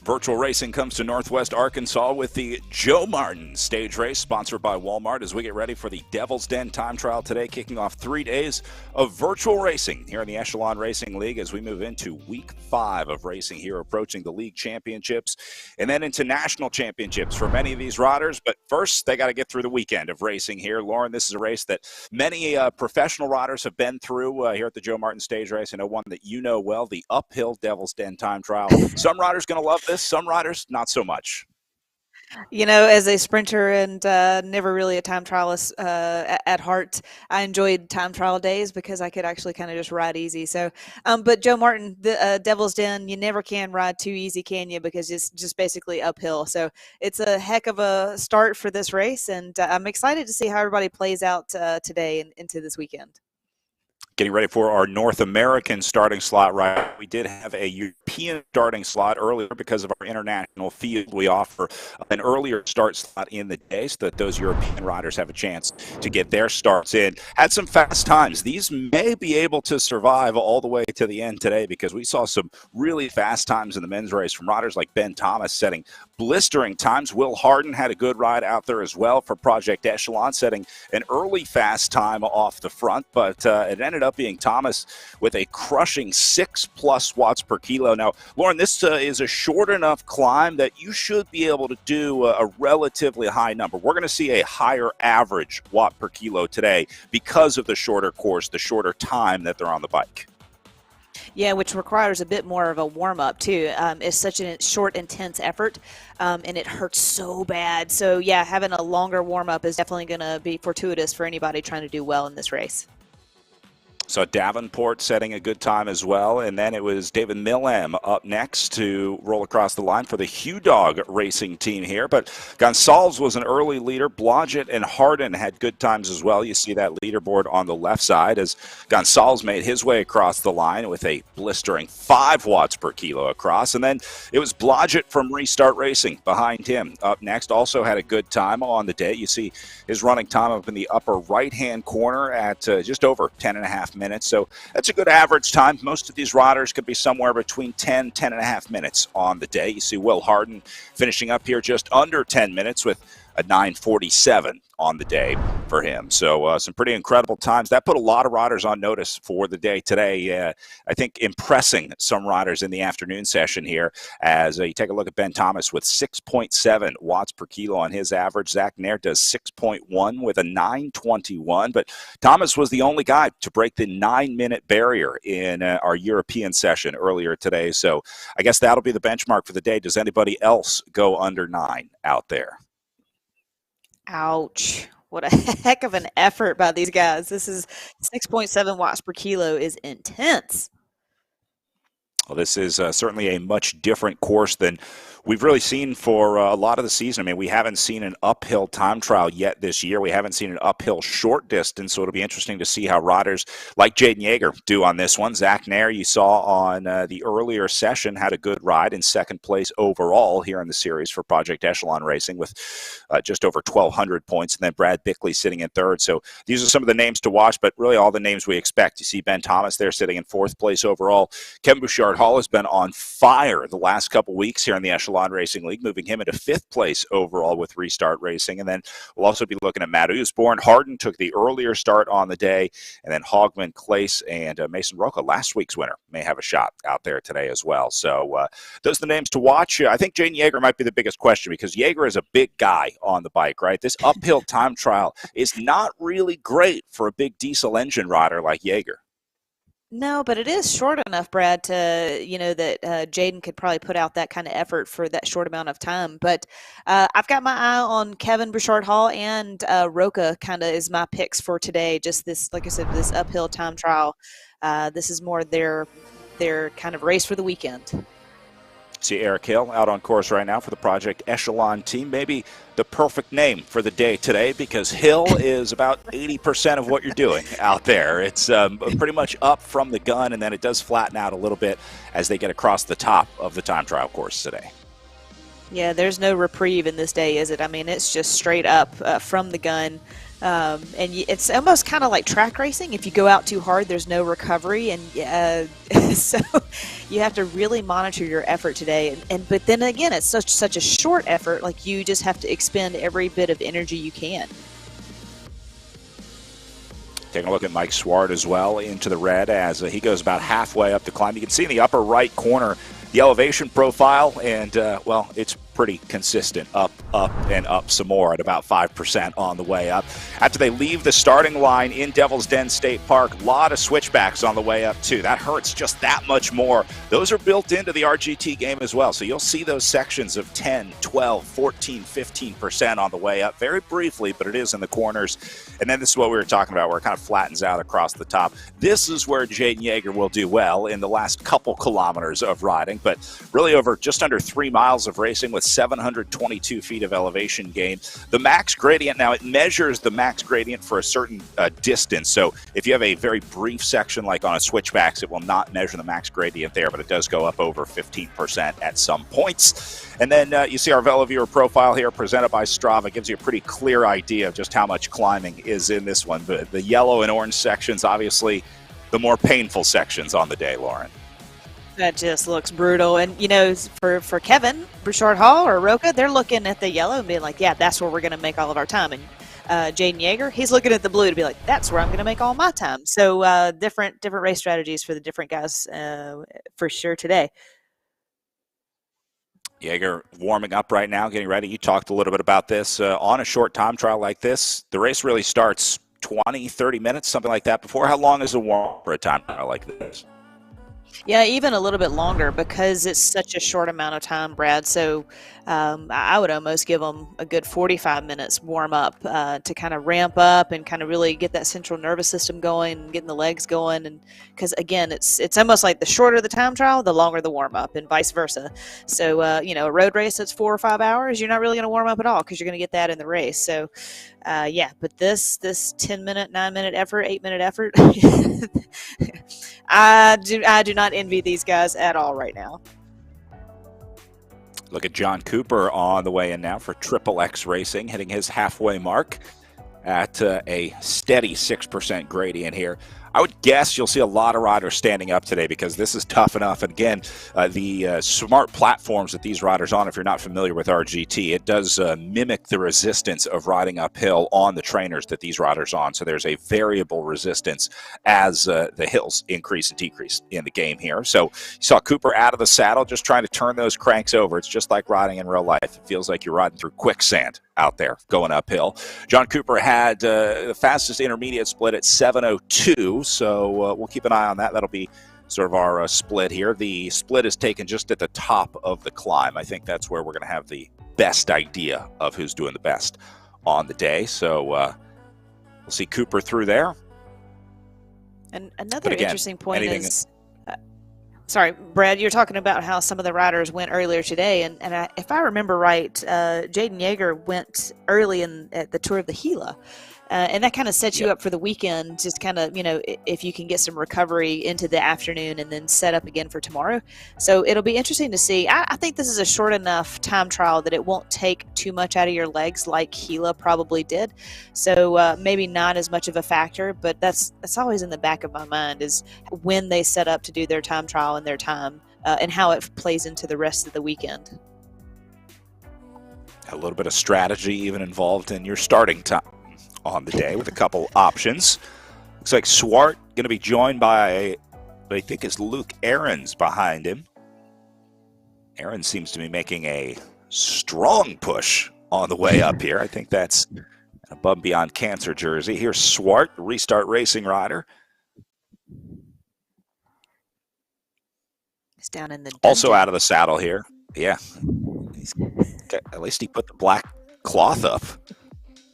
Virtual racing comes to Northwest Arkansas with the Joe Martin stage race, sponsored by Walmart, as we get ready for the Devil's Den time trial today, kicking off 3 days of virtual racing here in the Echelon Racing League as we move into week 5 of racing here, approaching the league championships and then into national championships for many of these riders. But first, they got to get through the weekend of racing here. Lauren, this is a race that many professional riders have been through here at the Joe Martin stage race. I know one that you know well, the uphill Devil's Den time trial. Some riders going to love this. Some riders, not so much. You know, as a sprinter and never really a time trialist at heart, I enjoyed time trial days because I could actually kind of just ride easy. So, but Joe Martin, the Devil's Den, you never can ride too easy, can you? Because it's just basically uphill. So it's a heck of a start for this race, and I'm excited to see how everybody plays out today and into this weekend. Getting ready for our North American starting slot, right? We did have a European starting slot earlier because of our international field. We offer an earlier start slot in the day so that those European riders have a chance to get their starts in. Had some fast times. These may be able to survive all the way to the end today because we saw some really fast times in the men's race from riders like Ben Thomas setting blistering times. Will Harden had a good ride out there as well for Project Echelon, setting an early fast time off the front, but it ended up being Thomas with a crushing 6+ watts per kilo. Now, Lauren, this is a short enough climb that you should be able to do a relatively high number. We're going to see a higher average watt per kilo today because of the shorter course, the shorter time that they're on the bike. Yeah, which requires a bit more of a warm-up, too. It's such a short, intense effort, and it hurts so bad. So, yeah, having a longer warm-up is definitely going to be fortuitous for anybody trying to do well in this race. So Davenport setting a good time as well. And then it was David Millam up next to roll across the line for the Hugh Dog racing team here. But Gonsalves was an early leader. Blodgett and Harden had good times as well. You see that leaderboard on the left side as Gonsalves made his way across the line with a blistering 5 watts per kilo across. And then it was Blodgett from Restart Racing behind him up next. Also had a good time on the day. You see his running time up in the upper right-hand corner at just over 10.5 minutes. So that's a good average time. Most of these riders could be somewhere between 10.5 minutes on the day. You see Will Harden finishing up here just under 10 minutes with a 9:47 on the day for him. So some pretty incredible times. That put a lot of riders on notice for the day today. I think impressing some riders in the afternoon session here as you take a look at Ben Thomas with 6.7 watts per kilo on his average. Zach Nair does 6.1 with a 9:21. But Thomas was the only guy to break the 9-minute barrier in our European session earlier today. So I guess that'll be the benchmark for the day. Does anybody else go under 9 out there? Ouch. What a heck of an effort by these guys. This is 6.7 watts per kilo is intense. Well, this is certainly a much different course than we've really seen for a lot of the season. I mean, we haven't seen an uphill time trial yet this year. We haven't seen an uphill short distance, so it'll be interesting to see how riders like Jaden Yeager do on this one. Zach Nair, you saw on the earlier session, had a good ride in second place overall here in the series for Project Echelon Racing with just over 1,200 points, and then Brad Bickley sitting in third. So these are some of the names to watch, but really all the names we expect. You see Ben Thomas there sitting in fourth place overall. Kevin Bouchard Hall has been on fire the last couple weeks here in the Echelon Racing League, moving him into fifth place overall with Restart Racing. And then we'll also be looking at Matt Usborne. Harden took the earlier start on the day, and then Hogman, Clace, and Mason Roca, last week's winner, may have a shot out there today as well. So those are the names to watch. I think Jaden Yeager might be the biggest question because Yeager is a big guy on the bike, right? This uphill time trial is not really great for a big diesel engine rider like Yeager. No, but it is short enough, Brad, to, that Jaden could probably put out that kind of effort for that short amount of time. But I've got my eye on Kevin Bouchard Hall and Roca kind of is my picks for today. Just this, like I said, this uphill time trial. This is more their kind of race for the weekend. See Eric Hill out on course right now for the Project Echelon team. Maybe the perfect name for the day today because Hill is about 80% of what you're doing out there. It's pretty much up from the gun, and then it does flatten out a little bit as they get across the top of the time trial course today. Yeah, there's no reprieve in this day, is it? I mean, it's just straight up from the gun. It's almost kind of like track racing. If you go out too hard, there's no recovery, and so you have to really monitor your effort today. But then again, it's such a short effort. Like you just have to expend every bit of energy you can. Taking a look at Mike Swart as well into the red as he goes about halfway up the climb. You can see in the upper right corner the elevation profile, and well, it's pretty consistent, up, and up some more at about 5% on the way up. After they leave the starting line in Devil's Den State Park, a lot of switchbacks on the way up too. That hurts just that much more. Those are built into the RGT game as well, so you'll see those sections of 10, 12, 14, 15% on the way up very briefly, but it is in the corners. And then this is what we were talking about, where it kind of flattens out across the top. This is where Jaden Yeager will do well in the last couple kilometers of riding, but really over just under 3 miles of racing with 722 feet of elevation gain. The max gradient, now it measures the max gradient for a certain distance. So if you have a very brief section like on a switchbacks, it will not measure the max gradient there, but it does go up over 15% at some points. And then you see our VeloViewer profile here presented by Strava. It gives you a pretty clear idea of just how much climbing is in this one. But the yellow and orange sections, obviously the more painful sections on the day, Lauren. That just looks brutal. And, you know, for Kevin, Bouchard Hall or Roca, they're looking at the yellow and being like, yeah, that's where we're going to make all of our time. And Jaden Yeager, he's looking at the blue to be like, that's where I'm going to make all my time. So different race strategies for the different guys for sure today. Yeager warming up right now, getting ready. You talked a little bit about this. On a short time trial like this, the race really starts 20, 30 minutes, something like that before. How long is a warm for a time trial like this? Yeah, even a little bit longer because it's such a short amount of time, Brad. So I would almost give them a good 45 minutes warm up to kind of ramp up and kind of really get that central nervous system going and getting the legs going. And because again, it's almost like the shorter the time trial, the longer the warm up, and vice versa. So you know, a road race that's 4 or 5 hours, you're not really going to warm up at all because you're going to get that in the race. So yeah, but this 10-minute, 9-minute effort, 8-minute effort. I do not envy these guys at all right now. Look at John Cooper on the way in now for Triple X Racing, hitting his halfway mark at a steady 6% gradient here. I would guess you'll see a lot of riders standing up today because this is tough enough. And again, the smart platforms that these riders on, if you're not familiar with RGT, it does mimic the resistance of riding uphill on the trainers that these riders on. So there's a variable resistance as the hills increase and decrease in the game here. So you saw Cooper out of the saddle, just trying to turn those cranks over. It's just like riding in real life. It feels like you're riding through quicksand out there going uphill. John Cooper had the fastest intermediate split at 7:02, so we'll keep an eye on that. That'll be sort of our split here. The split is taken just at the top of the climb. I think that's where we're going to have the best idea of who's doing the best on the day. So we'll see Cooper through there. And another interesting point is... Sorry, Brad, you're talking about how some of the riders went earlier today, and if I remember right, Jaden Yeager went early at the Tour of the Gila, and that kind of sets you up for the weekend, just kind of, you know, if you can get some recovery into the afternoon and then set up again for tomorrow. So it'll be interesting to see. I think this is a short enough time trial that it won't take too much out of your legs like Gila probably did. So maybe not as much of a factor, but that's always in the back of my mind is when they set up to do their time trial and their time and how it plays into the rest of the weekend. A little bit of strategy even involved in your starting time on the day with a couple options. Looks like Swart going to be joined by, I think is Luke Ahrens behind him. Ahrens seems to be making a strong push on the way up here. I think that's above and beyond cancer jersey. Here's Swart, Restart Racing rider. He's down in the dungeon. Also out of the saddle here. Yeah. At least he put the black cloth up.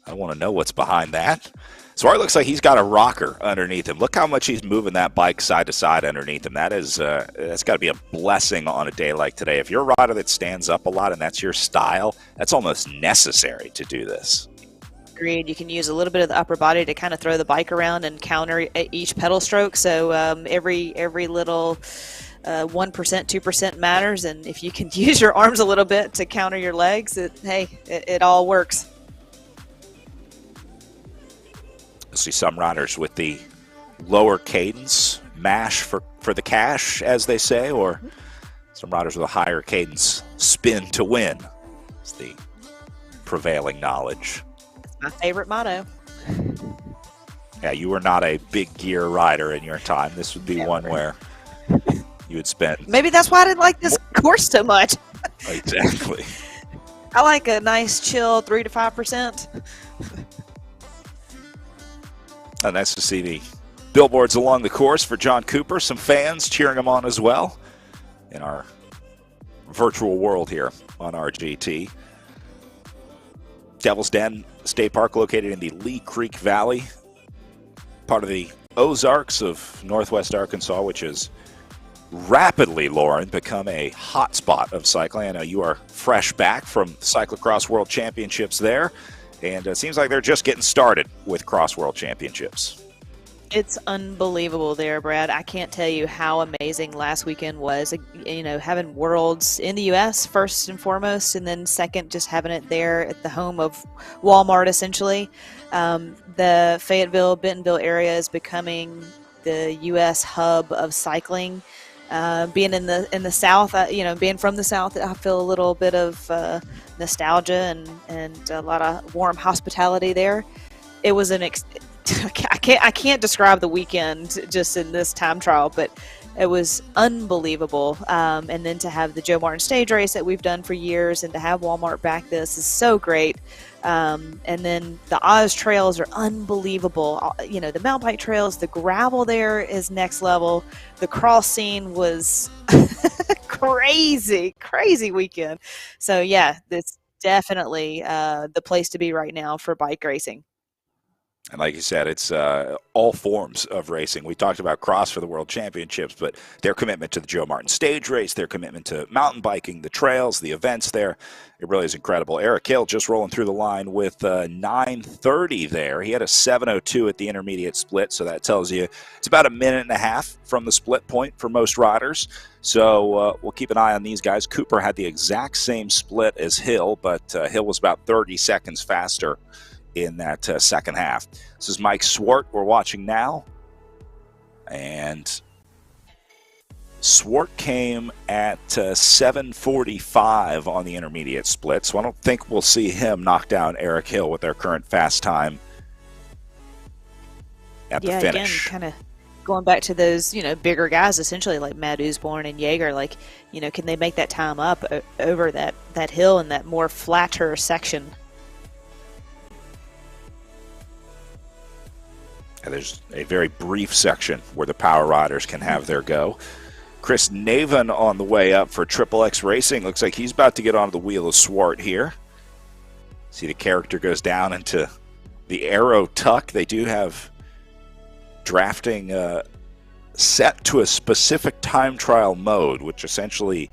I want to know what's behind that. Swart looks like he's got a rocker underneath him. Look how much he's moving that bike side to side underneath him. That's got to be a blessing on a day like today. If you're a rider that stands up a lot and that's your style, that's almost necessary to do this. Agreed. You can use a little bit of the upper body to kind of throw the bike around and counter each pedal stroke. So every little 1%, 2% matters. And if you can use your arms a little bit to counter your legs, it all works. I see some riders with the lower cadence, mash for the cash, as they say, or some riders with a higher cadence, spin to win. It's the prevailing knowledge. My favorite motto. Yeah, you were not a big gear rider in your time. This would be one Never. where you would spend. Maybe that's why I didn't like this course so much. Exactly. I like a nice chill 3 to 5%. Nice to see the billboards along the course for John Cooper. Some fans cheering him on as well in our virtual world here on RGT. Devil's Den State Park, located in the Lee Creek Valley, part of the Ozarks of Northwest Arkansas, which has rapidly, Lauren, become a hotspot of cycling. I know you are fresh back from Cyclocross World Championships there, and it seems like they're just getting started with Cross World Championships. It's unbelievable there, Brad. I can't tell you how amazing last weekend was. You know, having Worlds in the U.S. first and foremost, and then second, just having it there at the home of Walmart, essentially. The Fayetteville-Bentonville area is becoming the U.S. hub of cycling. Being in the South, you know, being from the South, I feel a little bit of nostalgia and a lot of warm hospitality there. It was I can't describe the weekend just in this time trial, but it was unbelievable. And then to have the Joe Martin stage race that we've done for years, and to have Walmart back this is so great. And then the Oz trails are unbelievable. You know, the mountain bike trails, the gravel there is next level. The cross scene was crazy weekend. So yeah, it's definitely the place to be right now for bike racing. And like you said, it's all forms of racing. We talked about cross for the World Championships, but their commitment to the Joe Martin stage race, their commitment to mountain biking, the trails, the events there, it really is incredible. Eric Hill just rolling through the line with 9:30 there. He had a 7:02 at the intermediate split, so that tells you it's about a minute and a half from the split point for most riders. So we'll keep an eye on these guys. Cooper had the exact same split as Hill, but Hill was about 30 seconds faster in that second half. This is Mike Swart we're watching now. And Swart came at 7:45 on the intermediate split, so I don't think we'll see him knock down Eric Hill with their current fast time at the finish. Again, kind of going back to those, you know, bigger guys, essentially like Matt Usborne and Jaeger, like, you know, can they make that time up over that hill and that more flatter section? And there's a very brief section where the power riders can have their go. Chris Naven on the way up for Triple X Racing. Looks like he's about to get onto the wheel of Swart here. See, the character goes down into the arrow tuck. They do have drafting set to a specific time trial mode, which essentially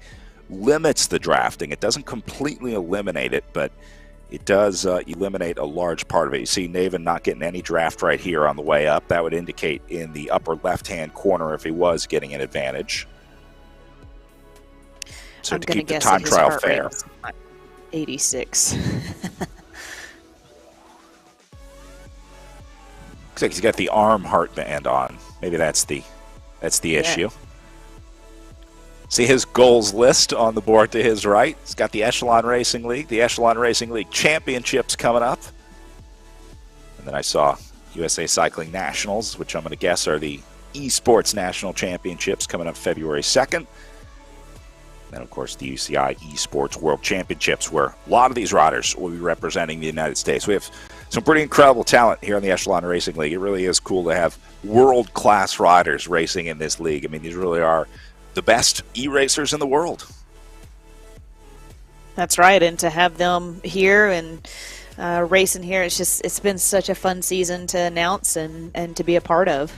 limits the drafting. It doesn't completely eliminate it, but it does eliminate a large part of it. You see Naven not getting any draft right here on the way up. That would indicate in the upper left-hand corner if he was getting an advantage. So I'm to going to keep the guess time that his trial heart fair. rate was 86. Looks like he's got the arm heart band on. Maybe that's the issue. See his goals list on the board to his right. He's got the Echelon Racing League, the Echelon Racing League Championships coming up. And then I saw USA Cycling Nationals, which I'm going to guess are the Esports National Championships coming up February 2nd. And, of course, the UCI Esports World Championships, where a lot of these riders will be representing the United States. We have some pretty incredible talent here in the Echelon Racing League. It really is cool to have world-class riders racing in this league. I mean, these really are the best e-racers in the world. That's right, and to have them here and racing here, it's been such a fun season to announce and to be a part of.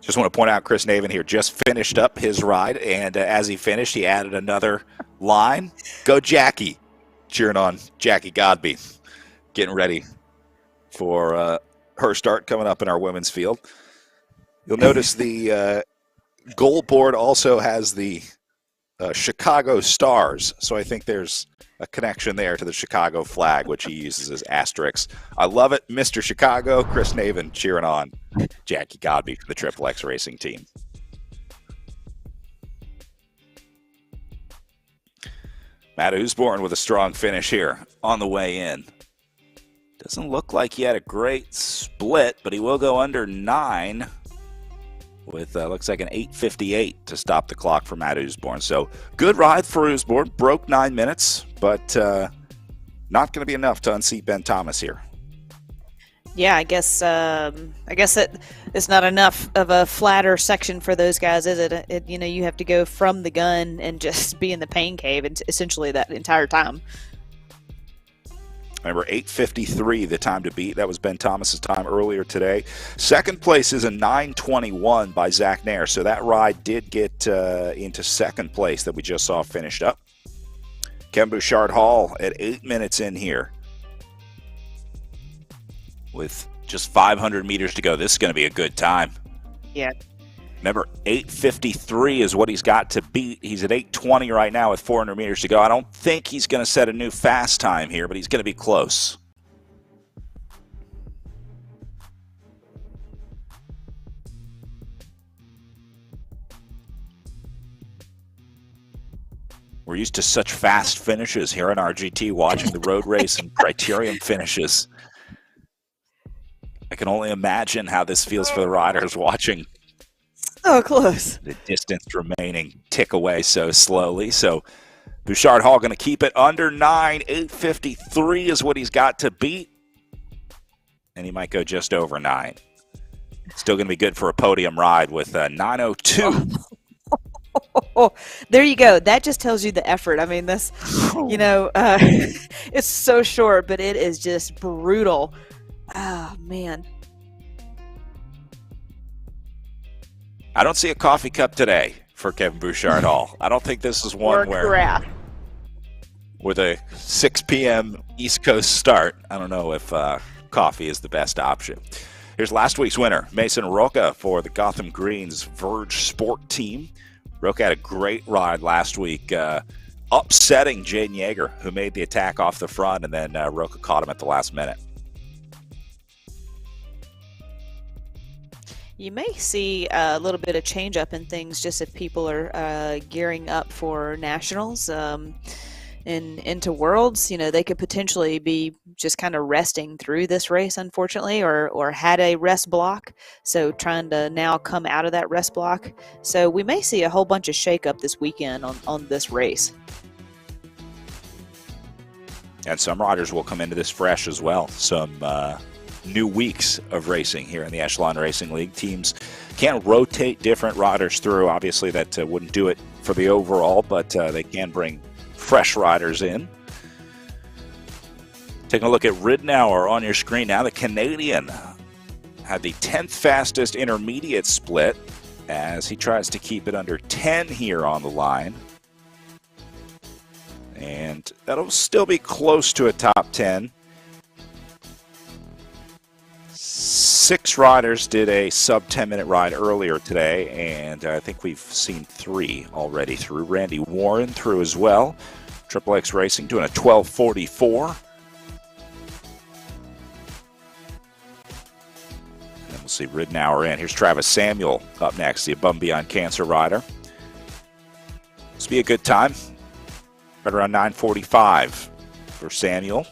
Just want to point out Chris Naven here just finished up his ride, and as he finished, he added another line. Go Jackie! Cheering on Jackie Godby, getting ready for her start coming up in our women's field. You'll notice the goal board also has the Chicago Stars, so I think there's a connection there to the Chicago flag, which he uses as asterisks. I love it, Mr. Chicago. Chris Naven cheering on Jackie Godby for the Triple X Racing team. Matt Usborne with a strong finish here on the way in. Doesn't look like he had a great split, but he will go under 9 with looks like an 8:58 to stop the clock for Matt Usborne. So good ride for Usborne. Broke 9 minutes, but not going to be enough to unseat Ben Thomas here. Yeah, I guess that it's not enough of a flatter section for those guys, is it? You have to go from the gun and just be in the pain cave and essentially that entire time. Remember, 8:53 the time to beat. That was Ben Thomas's time earlier today. Second place is a 9:21 by Zach Nair. So that ride did get into second place that we just saw finished up. Kevin Bouchard Hall at 8 minutes in here, with just 500 meters to go. This is going to be a good time. Yeah. Remember, 8:53 is what he's got to beat. He's at 8:20 right now with 400 meters to go. I don't think he's going to set a new fast time here, but he's going to be close. We're used to such fast finishes here in RGT, watching the road race and criterium finishes. I can only imagine how this feels for the riders watching. Oh, close. The distance remaining tick away so slowly. So Bouchard Hall going to keep it under 9. 8:53 is what he's got to beat. And he might go just over 9. Still going to be good for a podium ride with 9:02. Oh, there you go. That just tells you the effort. I mean, this, it's so short, but it is just brutal. Oh, man. I don't see a coffee cup today for Kevin Bouchard Hall. I don't think this is one where with a 6 p.m. East Coast start, I don't know if coffee is the best option. Here's last week's winner, Mason Roca for the Gotham Greens Verge Sport team. Roca had a great ride last week, upsetting Jaden Yeager, who made the attack off the front, and then Roca caught him at the last minute. You may see a little bit of change up in things just if people are gearing up for nationals and into worlds. They could potentially be just kind of resting through this race, unfortunately, or had a rest block. So trying to now come out of that rest block. So we may see a whole bunch of shakeup this weekend on this race. And some riders will come into this fresh as well. Some new weeks of racing here in the Echelon Racing League. Teams can rotate different riders through. Obviously, that wouldn't do it for the overall, but they can bring fresh riders in. Taking a look at Ridnour on your screen now. The Canadian had the 10th fastest intermediate split as he tries to keep it under 10 here on the line. And that'll still be close to a top 10. 6 riders did a sub 10-minute ride earlier today, and I think we've seen 3 already through. Randy Warren through as well. Triple X Racing doing a 12:44. And then we'll see Ridnour in. Here's Travis Samuel up next, the Above and Beyond Cancer rider. This will be a good time. Right around 9:45 for Samuel.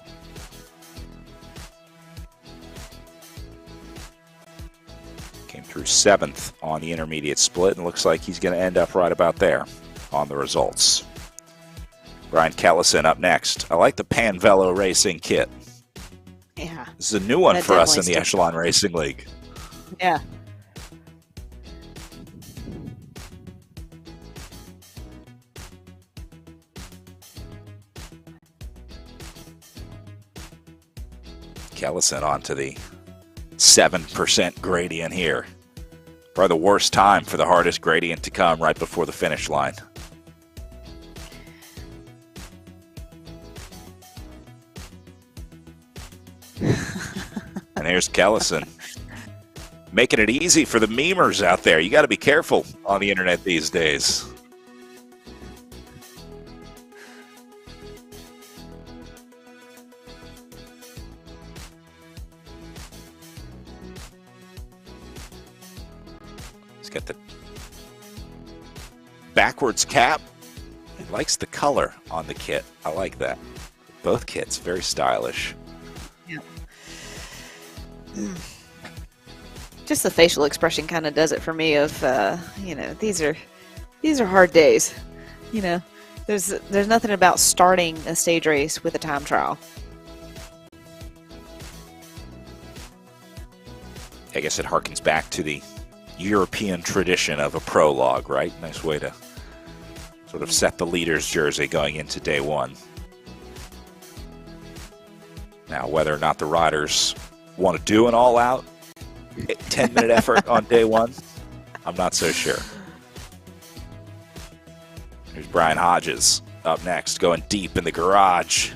Through 7th on the intermediate split, and looks like he's going to end up right about there on the results. Brian Kellison up next. I like the Panvelo Racing kit. Yeah. This is a new one for us in the Echelon Racing League. Yeah. Kellison onto the 7% gradient here Probably the worst time for the hardest gradient to come right before the finish line. And here's Kellison, making it easy for the memers out there. You got to be careful on the internet these days. He's got the backwards cap. He likes the color on the kit. I like that. Both kits, very stylish. Yeah. Just the facial expression kind of does it for me. Of these are hard days. There's nothing about starting a stage race with a time trial. I guess it harkens back to the European tradition of a prologue, right? Nice way to sort of set the leader's jersey going into day one. Now, whether or not the riders want to do an all-out 10-minute effort on day one, I'm not so sure. Here's Brian Hodges up next, going deep in the garage.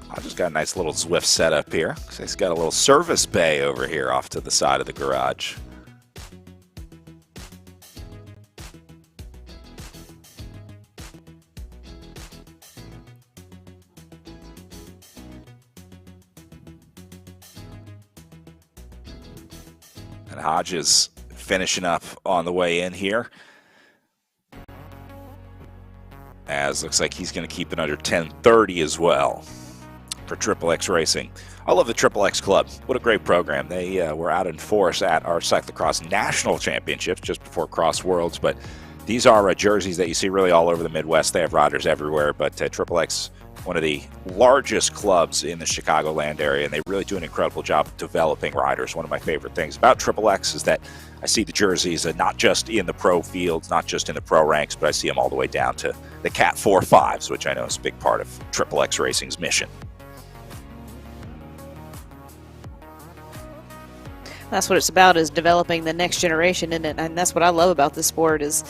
Hodges got a nice little Zwift setup here. He's got a little service bay over here off to the side of the garage. And Hodges finishing up on the way in here. As looks like he's going to keep it under 10:30 as well for Triple X Racing. I love the Triple X Club. What a great program. They were out in force at our Cyclocross National Championships just before Cross Worlds, but these are jerseys that you see really all over the Midwest. They have riders everywhere, but Triple X, one of the largest clubs in the Chicagoland area, and they really do an incredible job of developing riders. One of my favorite things about Triple X is that I see the jerseys not just in the pro fields, not just in the pro ranks, but I see them all the way down to the Cat 4-5s, which I know is a big part of Triple X Racing's mission. That's what it's about, is developing the next generation, and that's what I love about this sport, is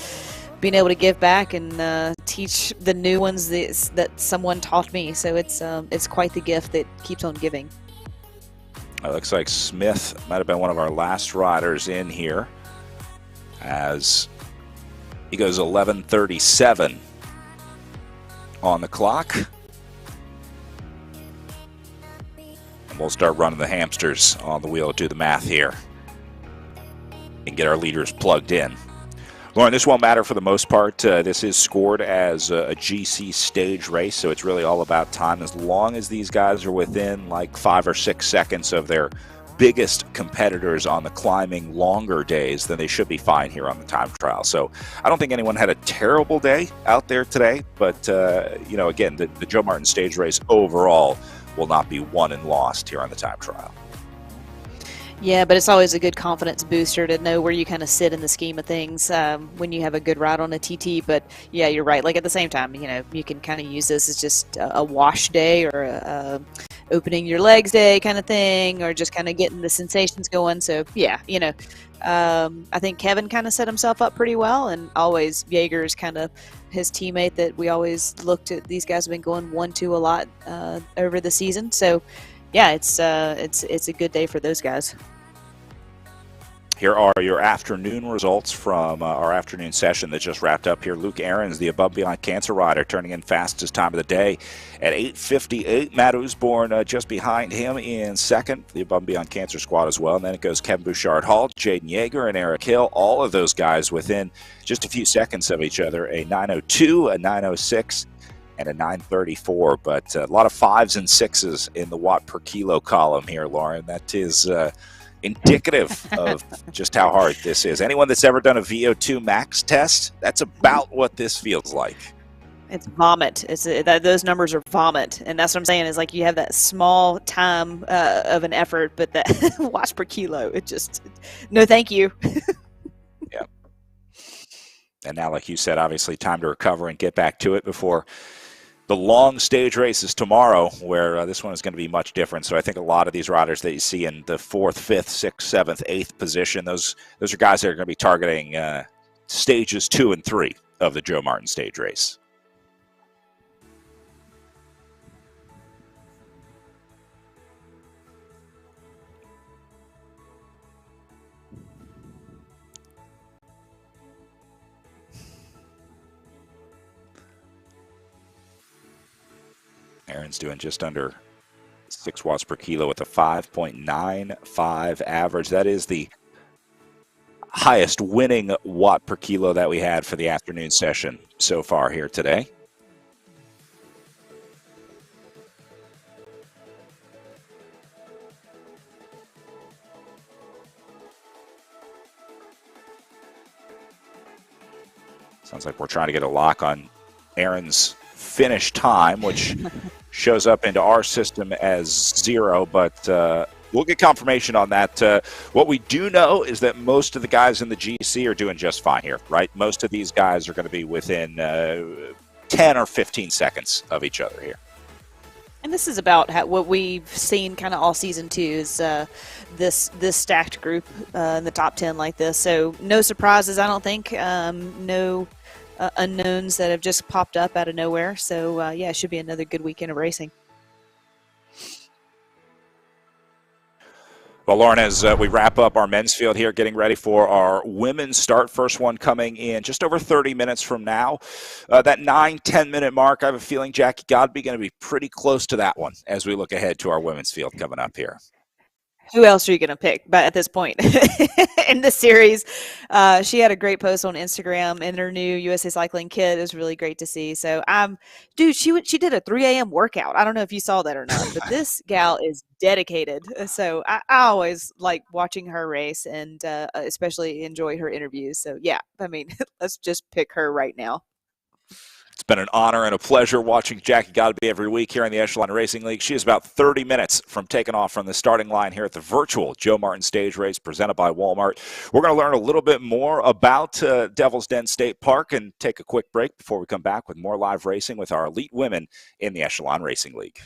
being able to give back and teach the new ones that someone taught me. So it's quite the gift that keeps on giving. It looks like Smith might have been one of our last riders in here, as he goes 11:37 on the clock. And we'll start running the hamsters on the wheel, do the math here, and get our leaders plugged in. Lauren, this won't matter for the most part. This is scored as a GC stage race, so it's really all about time. As long as these guys are within like 5 or 6 seconds of their biggest competitors on the climbing longer days, then they should be fine here on the time trial. So I don't think anyone had a terrible day out there today, but again, the Joe Martin stage race overall will not be won and lost here on the time trial. Yeah, but it's always a good confidence booster to know where you kind of sit in the scheme of things when you have a good ride on a TT. But yeah, you're right. Like at the same time, you can kind of use this as just a wash day or a opening your legs day kind of thing, or just kind of getting the sensations going. So yeah, I think Kevin kind of set himself up pretty well, and always Jaeger's kind of his teammate that we always looked at. These guys have been going 1-2 a lot over the season. So yeah, it's a good day for those guys. Here are your afternoon results from our afternoon session that just wrapped up here. Luke Ahrens, the Above Beyond Cancer rider, turning in fastest time of the day at 8:58. Matt Usborne just behind him in second, the Above Beyond Cancer squad as well. And then it goes Kevin Bouchard-Hall, Jaden Yeager, and Eric Hill. All of those guys within just a few seconds of each other, a 9:02, a 9:06, and a 9:34. But a lot of 5s and 6s in the watt per kilo column here, Lauren. That is indicative of just how hard this is. Anyone that's ever done a VO2 max test, that's about what this feels like. It's vomit. Those numbers are vomit, and that's what I'm saying. Is like you have that small time of an effort, but that watts per kilo, it just no, thank you. Yeah. And now, like you said, obviously time to recover and get back to it before The long stage race is tomorrow, where this one is going to be much different. So I think a lot of these riders that you see in the 4th, 5th, 6th, 7th, 8th position, those are guys that are going to be targeting stages 2 and 3 of the Joe Martin stage race. Aaron's doing just under 6 watts per kilo with a 5.95 average. That is the highest winning watt per kilo that we had for the afternoon session so far here today. Sounds like we're trying to get a lock on Aaron's finish time, which shows up into our system as 0, but we'll get confirmation on that. What we do know is that most of the guys in the GC are doing just fine here, right? Most of these guys are going to be within 10 or 15 seconds of each other here. And this is about what we've seen kind of all season too, is this stacked group in the top 10 like this. So no surprises, I don't think. No unknowns that have just popped up out of nowhere. So yeah, it should be another good weekend of racing. Well, Lauren, as we wrap up our men's field here, getting ready for our women's start, first one coming in just over 30 minutes from now. That 9-10 minute mark, I have a feeling Jackie Godby going to be pretty close to that one as we look ahead to our women's field coming up here. Who else are you going to pick? But at this point in the series, she had a great post on Instagram in her new USA Cycling kit. It was really great to see. So, dude, she did a 3 a.m. workout. I don't know if you saw that or not, but this gal is dedicated. So I always like watching her race and especially enjoy her interviews. So yeah, I mean, let's just pick her right now. It's been an honor and a pleasure watching Jackie Godby every week here in the Echelon Racing League. She is about 30 minutes from taking off from the starting line here at the virtual Joe Martin stage race presented by Walmart. We're going to learn a little bit more about Devil's Den State Park and take a quick break before we come back with more live racing with our elite women in the Echelon Racing League.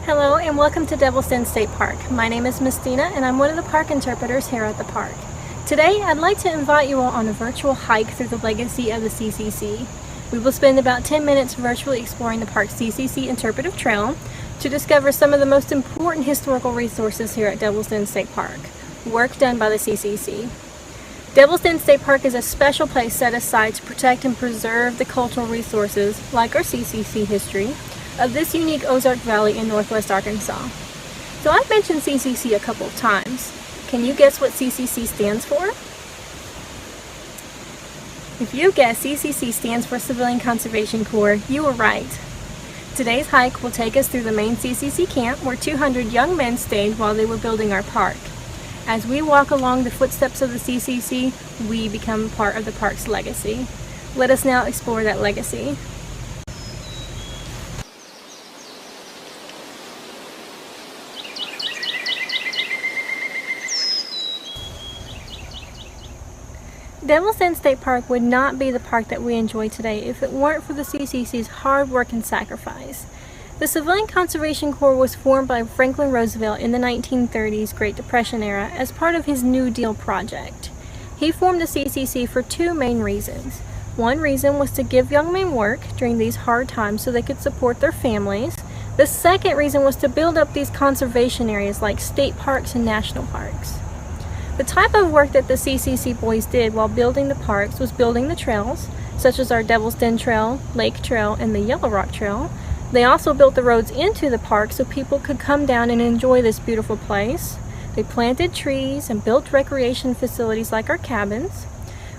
Hello and welcome to Devil's Den State Park. My name is Miss Dina and I'm one of the park interpreters here at the park. Today I'd like to invite you all on a virtual hike through the legacy of the CCC. We will spend about 10 minutes virtually exploring the park's CCC Interpretive Trail to discover some of the most important historical resources here at Devil's Den State Park, work done by the CCC. Devil's Den State Park is a special place set aside to protect and preserve the cultural resources, like our CCC history, of this unique Ozark Valley in northwest Arkansas. So I've mentioned CCC a couple of times. Can you guess what CCC stands for? If you guess CCC stands for Civilian Conservation Corps, you were right. Today's hike will take us through the main CCC camp where 200 young men stayed while they were building our park. As we walk along the footsteps of the CCC, we become part of the park's legacy. Let us now explore that legacy. Devil's Den State Park would not be the park that we enjoy today if it weren't for the CCC's hard work and sacrifice. The Civilian Conservation Corps was formed by Franklin Roosevelt in the 1930s Great Depression era as part of his New Deal project. He formed the CCC for two main reasons. One reason was to give young men work during these hard times so they could support their families. The second reason was to build up these conservation areas like state parks and national parks. The type of work that the CCC boys did while building the parks was building the trails, such as our Devil's Den Trail, Lake Trail, and the Yellow Rock Trail. They also built the roads into the park so people could come down and enjoy this beautiful place. They planted trees and built recreation facilities like our cabins.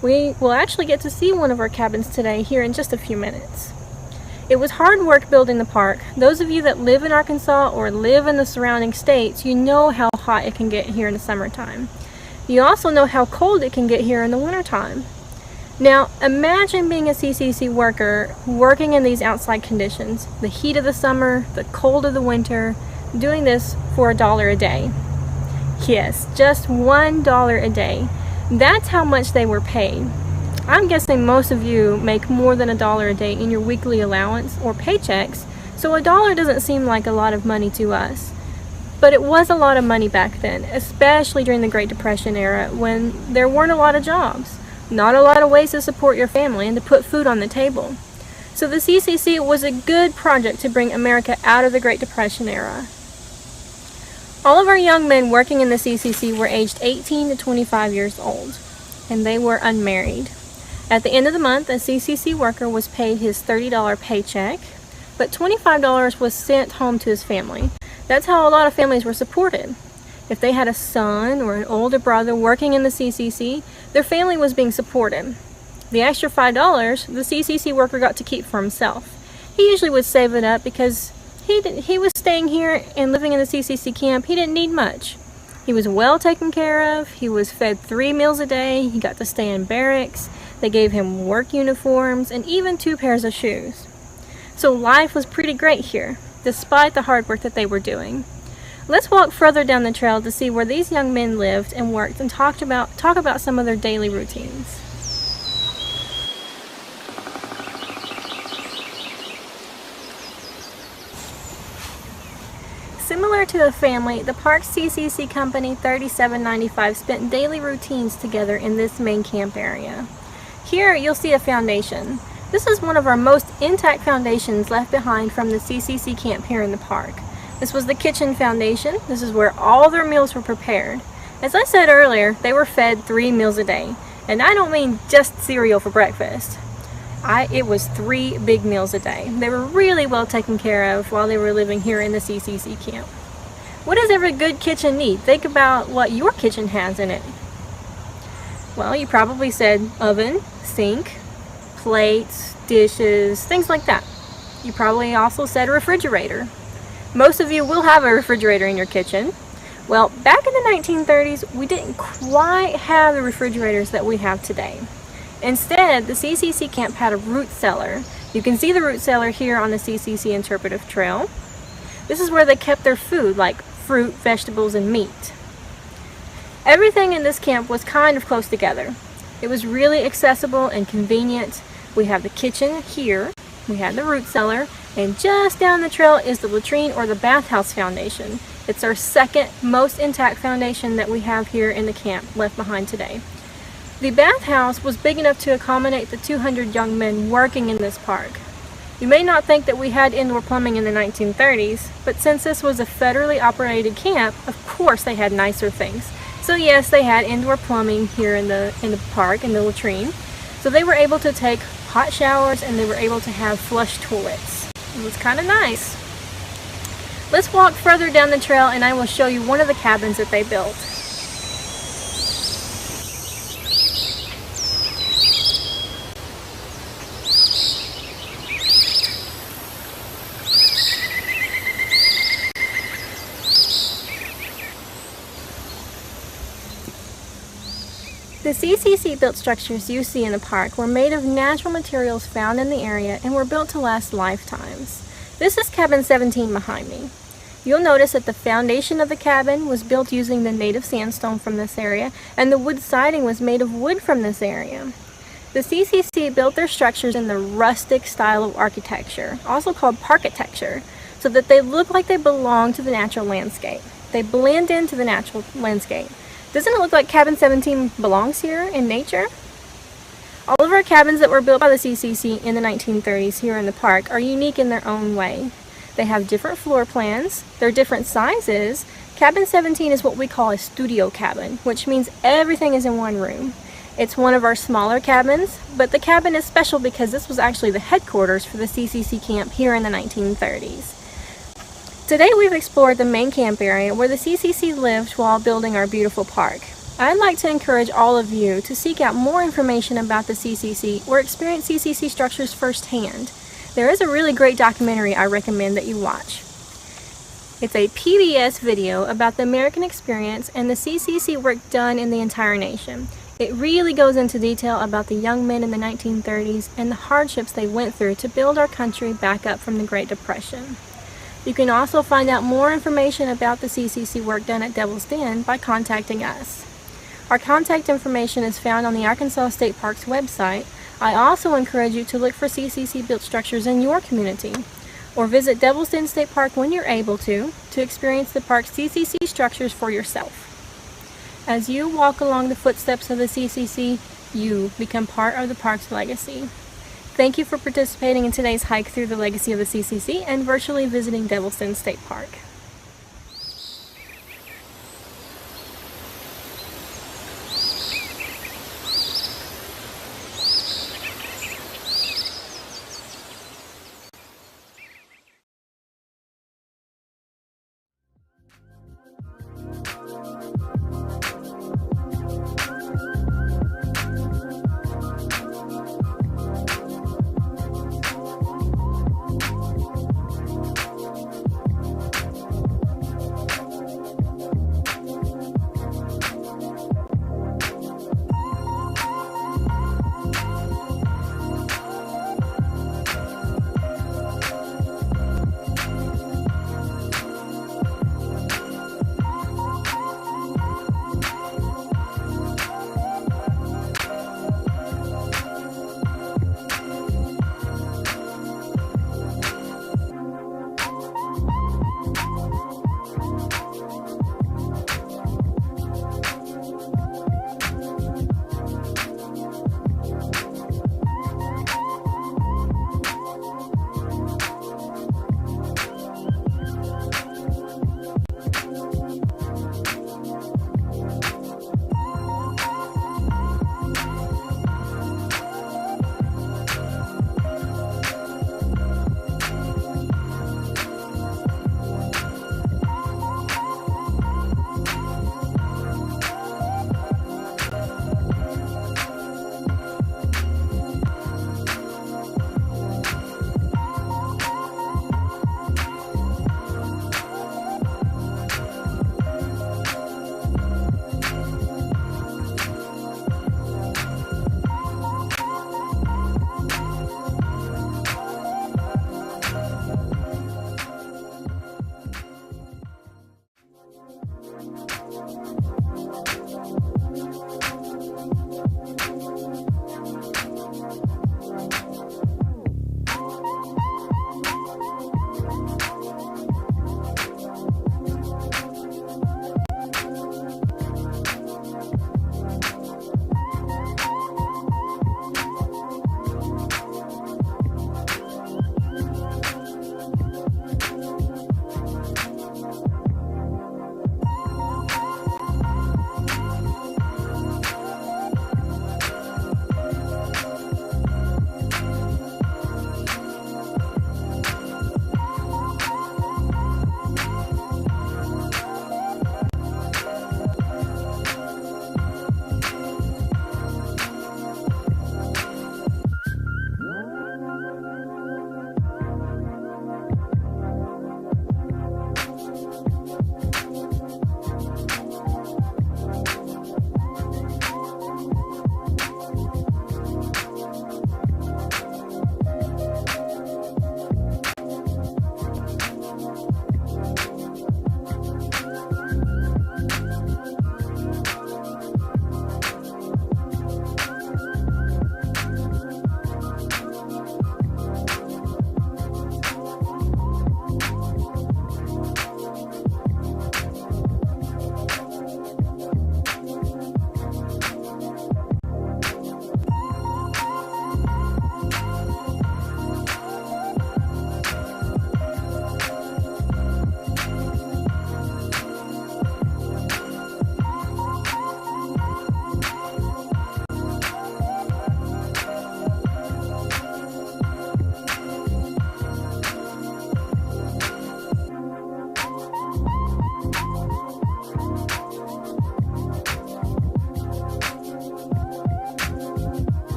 We will actually get to see one of our cabins today here in just a few minutes. It was hard work building the park. Those of you that live in Arkansas or live in the surrounding states, you know how hot it can get here in the summertime. You also know how cold it can get here in the wintertime. Now, imagine being a CCC worker working in these outside conditions, the heat of the summer, the cold of the winter, doing this for $1 a day. Yes, just $1 a day. That's how much they were paid. I'm guessing most of you make more than $1 a day in your weekly allowance or paychecks, so $1 doesn't seem like a lot of money to us. But it was a lot of money back then, especially during the Great Depression era when there weren't a lot of jobs, not a lot of ways to support your family and to put food on the table. So the CCC was a good project to bring America out of the Great Depression era. All of our young men working in the CCC were aged 18 to 25 years old, and they were unmarried. At the end of the month, a CCC worker was paid his $30 paycheck, but $25 was sent home to his family. That's how a lot of families were supported. If they had a son or an older brother working in the CCC, their family was being supported. The extra $5 the CCC worker got to keep for himself. He usually would save it up because he was staying here and living in the CCC camp. He didn't need much. He was well taken care of. He was fed 3 meals a day. He got to stay in barracks. They gave him work uniforms and even 2 pairs of shoes. So life was pretty great here, despite the hard work that they were doing. Let's walk further down the trail to see where these young men lived and worked and talk about some of their daily routines. Similar to a family, the Park CCC Company 3795 spent daily routines together in this main camp area. Here you'll see a foundation. This is one of our most intact foundations left behind from the CCC camp here in the park. This was the kitchen foundation. This is where all their meals were prepared. As I said earlier, they were fed 3 meals a day. And I don't mean just cereal for breakfast. It was 3 big meals a day. They were really well taken care of while they were living here in the CCC camp. What does every good kitchen need? Think about what your kitchen has in it. Well, you probably said oven, sink, plates, dishes, things like that. You probably also said a refrigerator. Most of you will have a refrigerator in your kitchen. Well, back in the 1930s, we didn't quite have the refrigerators that we have today. Instead, the CCC camp had a root cellar. You can see the root cellar here on the CCC Interpretive Trail. This is where they kept their food, like fruit, vegetables, and meat. Everything in this camp was kind of close together. It was really accessible and convenient. We have the kitchen here, we had the root cellar, and just down the trail is the latrine or the bathhouse foundation. It's our second most intact foundation that we have here in the camp left behind today. The bathhouse was big enough to accommodate the 200 young men working in this park. You may not think that we had indoor plumbing in the 1930s, but since this was a federally operated camp, of course they had nicer things. So yes, they had indoor plumbing here in the park, in the latrine. So they were able to take hot showers and they were able to have flush toilets. It was kind of nice. Let's walk further down the trail and I will show you one of the cabins that they built. The CCC built structures you see in the park were made of natural materials found in the area and were built to last lifetimes. This is cabin 17 behind me. You'll notice that the foundation of the cabin was built using the native sandstone from this area, and the wood siding was made of wood from this area. The CCC built their structures in the rustic style of architecture, also called parkitecture, so that they look like they belong to the natural landscape. They blend into the natural landscape. Doesn't it look like cabin 17 belongs here in nature? All of our cabins that were built by the CCC in the 1930s here in the park are unique in their own way. They have different floor plans, they're different sizes. Cabin 17 is what we call a studio cabin, which means everything is in one room. It's one of our smaller cabins, but the cabin is special because this was actually the headquarters for the CCC camp here in the 1930s. Today we've explored the main camp area where the CCC lived while building our beautiful park. I'd like to encourage all of you to seek out more information about the CCC or experience CCC structures firsthand. There is a really great documentary I recommend that you watch. It's a PBS video about the American experience and the CCC work done in the entire nation. It really goes into detail about the young men in the 1930s and the hardships they went through to build our country back up from the Great Depression. You can also find out more information about the CCC work done at Devil's Den by contacting us. Our contact information is found on the Arkansas State Parks website. I also encourage you to look for CCC built structures in your community, or visit Devil's Den State Park when you're able to experience the park's CCC structures for yourself. As you walk along the footsteps of the CCC, you become part of the park's legacy. Thank you for participating in today's hike through the legacy of the CCC and virtually visiting Devil's Den State Park.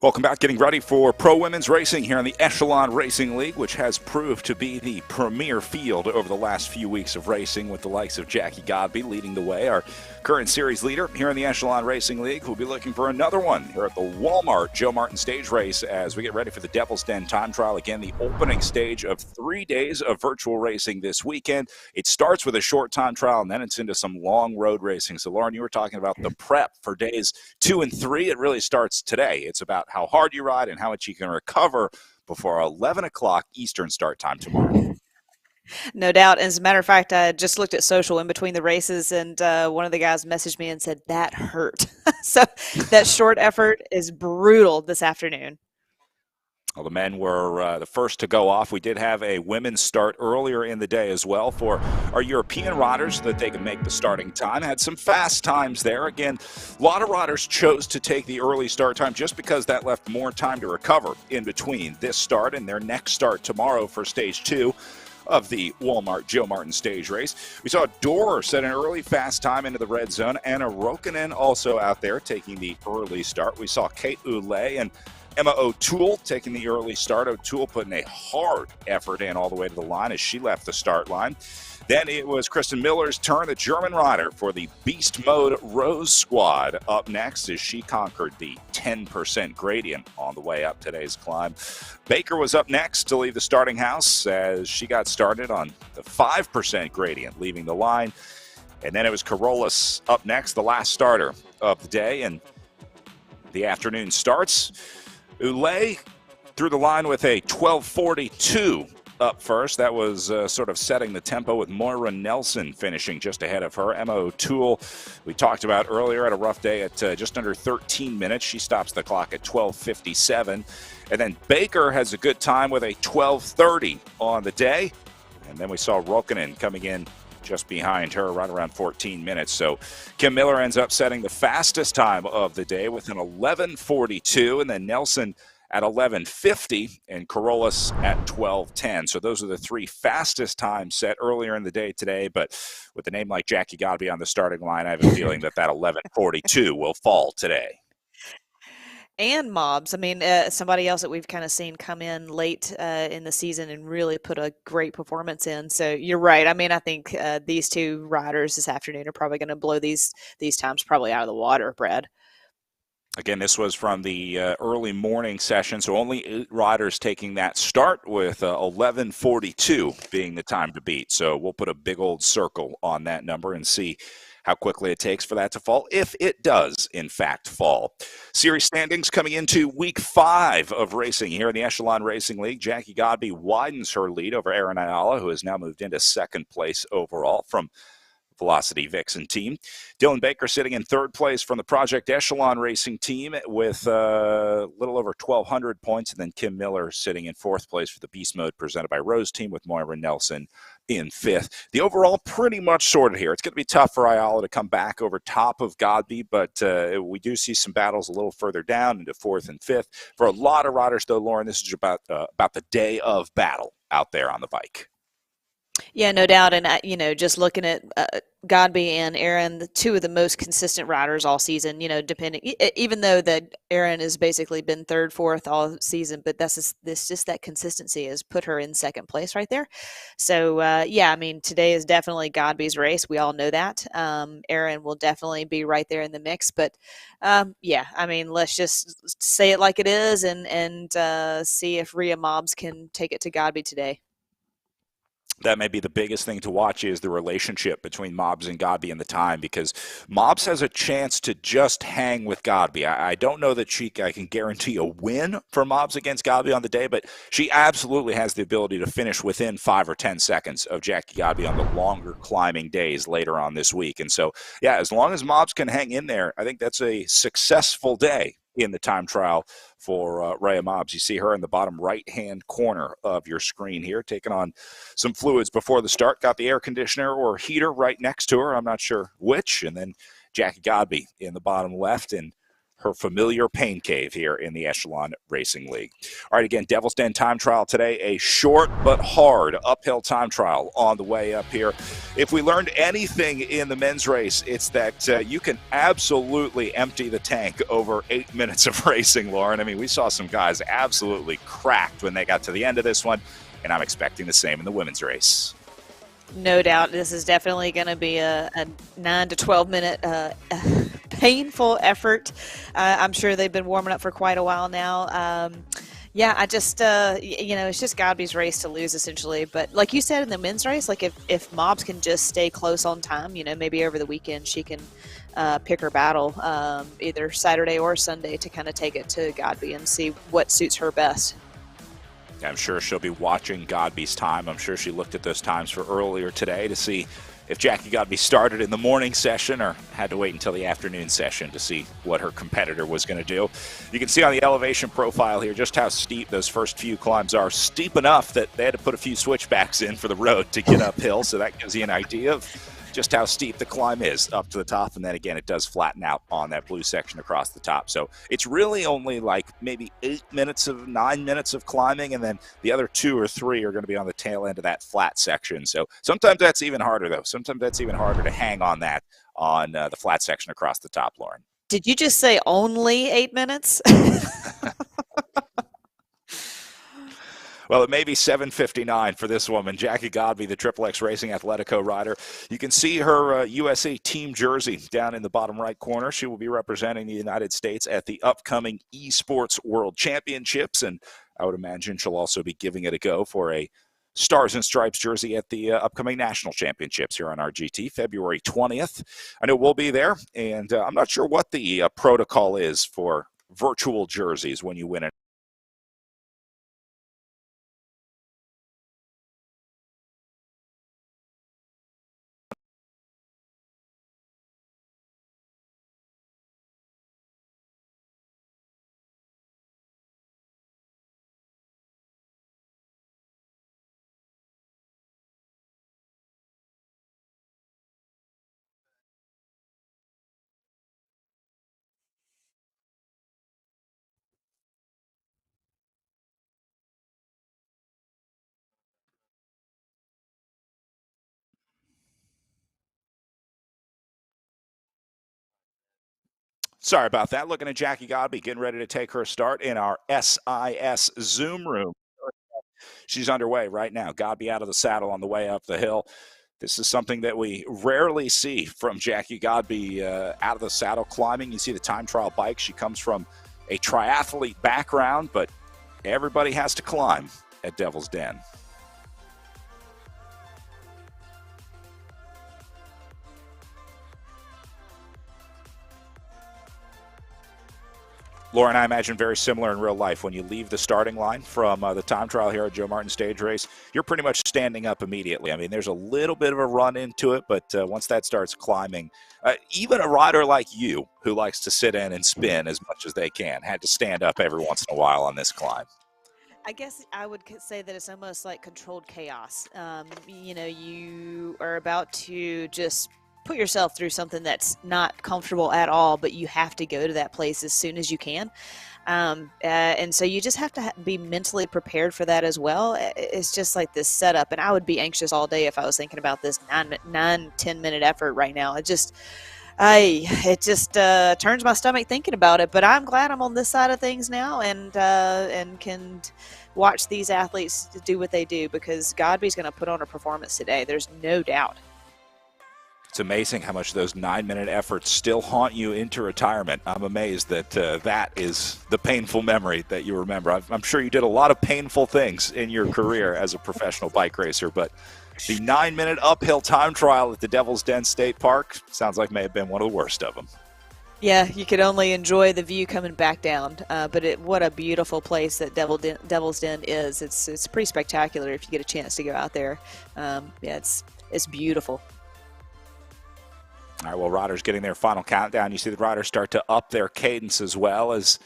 Welcome back. Getting ready for pro women's racing here in the Echelon Racing League, which has proved to be the premier field over the last few weeks of racing, with the likes of Jackie Godby leading the way. Our current series leader here in the Echelon Racing League will be looking for another one here at the Walmart Joe Martin Stage Race as we get ready for the Devil's Den Time Trial. Again, the opening stage of 3 days of virtual racing this weekend. It starts with a short time trial, and then it's into some long road racing. So, Lauren, you were talking about the prep for days 2 and 3. It really starts today. It's about how hard you ride and how much you can recover before 11 o'clock Eastern start time tomorrow. No doubt. As a matter of fact, I just looked at social in between the races, and one of the guys messaged me and said, that hurt. So that short effort is brutal this afternoon. Well, the men were the first to go off. We did have a women's start earlier in the day as well for our European riders so that they could make the starting time. Had some fast times there. Again, a lot of riders chose to take the early start time just because that left more time to recover in between this start and their next start tomorrow for stage 2 of the Walmart Joe Martin stage race. We saw Dorr set an early fast time into the red zone. Anna Rokkanen also out there taking the early start. We saw Kate Oulet and Emma O'Toole taking the early start. O'Toole putting a hard effort in all the way to the line as she left the start line. Then it was Kristen Miller's turn, the German rider for the Beast Mode Rose Squad, up next as she conquered the 10% gradient on the way up today's climb. Baker was up next to leave the starting house as she got started on the 5% gradient, leaving the line. And then it was Carolus up next, the last starter of the day. And the afternoon starts. Oulet through the line with a 12:42 up first. That was sort of setting the tempo with Moira Nelson finishing just ahead of her. Emma O'Toole, we talked about earlier, had a rough day at just under 13 minutes. She stops the clock at 12:57. And then Baker has a good time with a 12:30 on the day. And then we saw Rokkanen coming in just behind her, right around 14 minutes. So Kim Miller ends up setting the fastest time of the day with an 11:42, and then Nelson at 11:50 and Carolus at 12:10. So those are the 3 fastest times set earlier in the day today. But with a name like Jackie Godby on the starting line, I have a feeling that 11:42 will fall today. And mobs. I mean, somebody else that we've kind of seen come in late in the season and really put a great performance in. So you're right. I mean, I think these 2 riders this afternoon are probably going to blow these times probably out of the water, Brad. Again, this was from the early morning session, so only 8 riders taking that start with 11:42 being the time to beat. So we'll put a big old circle on that number and see how quickly it takes for that to fall, if it does, in fact, fall. Series standings coming into week 5 of racing here in the Echelon Racing League. Jackie Godby widens her lead over Erin Ayala, who has now moved into second place overall from Velocity Vixen team. Dylan Baker sitting in third place from the Project Echelon Racing team with a little over 1,200 points. And then Kim Miller sitting in fourth place for the Beast Mode presented by Rose team with Moira Nelson in fifth. The overall pretty much sorted here. It's going to be tough for Ayala to come back over top of Godby, but we do see some battles a little further down into fourth and fifth. For a lot of riders, though, Lauren, this is about the day of battle out there on the bike. Yeah, no doubt. And, just looking at Godby and Aaron, the 2 of the most consistent riders all season, depending, even though that Aaron has basically been third, fourth all season, but this just that consistency has put her in second place right there. So, I mean, today is definitely Godby's race. We all know that. Aaron will definitely be right there in the mix. But, I mean, let's just say it like it is and see if Rhea Mobbs can take it to Godby today. That may be the biggest thing to watch is the relationship between Mobbs and Godby in the time, because Mobbs has a chance to just hang with Godby. I don't know that I can guarantee a win for Mobbs against Godby on the day, but she absolutely has the ability to finish within 5 or 10 seconds of Jackie Godby on the longer climbing days later on this week. And so, as long as Mobbs can hang in there, I think that's a successful day in the time trial for Rhea Mobbs. You see her in the bottom right-hand corner of your screen here, taking on some fluids before the start. Got the air conditioner or heater right next to her. I'm not sure which. And then Jackie Godby in the bottom left. And her familiar pain cave here in the Echelon Racing League. All right, again, Devil's Den time trial today, a short but hard uphill time trial on the way up here. If we learned anything in the men's race, it's that you can absolutely empty the tank over 8 minutes of racing, Lauren. I mean, we saw some guys absolutely cracked when they got to the end of this one, and I'm expecting the same in the women's race. No doubt, this is definitely going to be a 9 to 12 minute painful effort. I'm sure they've been warming up for quite a while now. Yeah, I just, it's just Godby's race to lose, essentially. But like you said in the men's race, like if Mobbs can just stay close on time, maybe over the weekend she can pick her battle, either Saturday or Sunday, to kind of take it to Godby and see what suits her best. I'm sure she'll be watching Godby's time. I'm sure she looked at those times for earlier today to see if Jackie Godby started in the morning session or had to wait until the afternoon session to see what her competitor was going to do. You can see on the elevation profile here just how steep those first few climbs are. Steep enough that they had to put a few switchbacks in for the road to get uphill, so that gives you an idea of just how steep the climb is up to the top. And then again, it does flatten out on that blue section across the top. So it's really only like maybe 9 minutes of climbing, and then the other 2 or 3 are going to be on the tail end of that flat section. So sometimes that's even harder, though. Sometimes that's even harder to hang on that on the flat section across the top, Lauren. Did you just say only 8 minutes? Well, it may be 7:59 for this woman, Jackie Godby, the Triple X Racing Athletico rider. You can see her USA team jersey down in the bottom right corner. She will be representing the United States at the upcoming Esports World Championships, and I would imagine she'll also be giving it a go for a Stars and Stripes jersey at the upcoming National Championships here on RGT, February 20th. I know we'll be there, and I'm not sure what the protocol is for virtual jerseys when you win it. Sorry about that. Looking at Jackie Godby getting ready to take her start in our SIS Zoom room. She's underway right now. Godby out of the saddle on the way up the hill. This is something that we rarely see from Jackie Godby out of the saddle climbing. You see the time trial bike. She comes from a triathlete background, but everybody has to climb at Devil's Den. Lauren, I imagine very similar in real life. When you leave the starting line from the time trial here at Joe Martin Stage Race, you're pretty much standing up immediately. I mean, there's a little bit of a run into it, but once that starts climbing, even a rider like you who likes to sit in and spin as much as they can had to stand up every once in a while on this climb. I guess I would say that it's almost like controlled chaos. You are about to just put yourself through something that's not comfortable at all, but you have to go to that place as soon as you can. And so you just have to be mentally prepared for that as well. It's just like this setup, and I would be anxious all day if I was thinking about this 10 minute effort right now. It just turns my stomach thinking about it, but I'm glad I'm on this side of things now and can watch these athletes do what they do, because Godby's going to put on a performance today. There's no doubt. It's amazing how much those 9 minute efforts still haunt you into retirement. I'm amazed that that is the painful memory that you remember. I'm sure you did a lot of painful things in your career as a professional bike racer, but the 9 minute uphill time trial at the Devil's Den State Park sounds like may have been one of the worst of them. Yeah, you could only enjoy the view coming back down, but what a beautiful place that Devil's Den is. It's pretty spectacular if you get a chance to go out there. It's beautiful. All right, well, riders getting their final countdown. You see the riders start to up their cadence as well as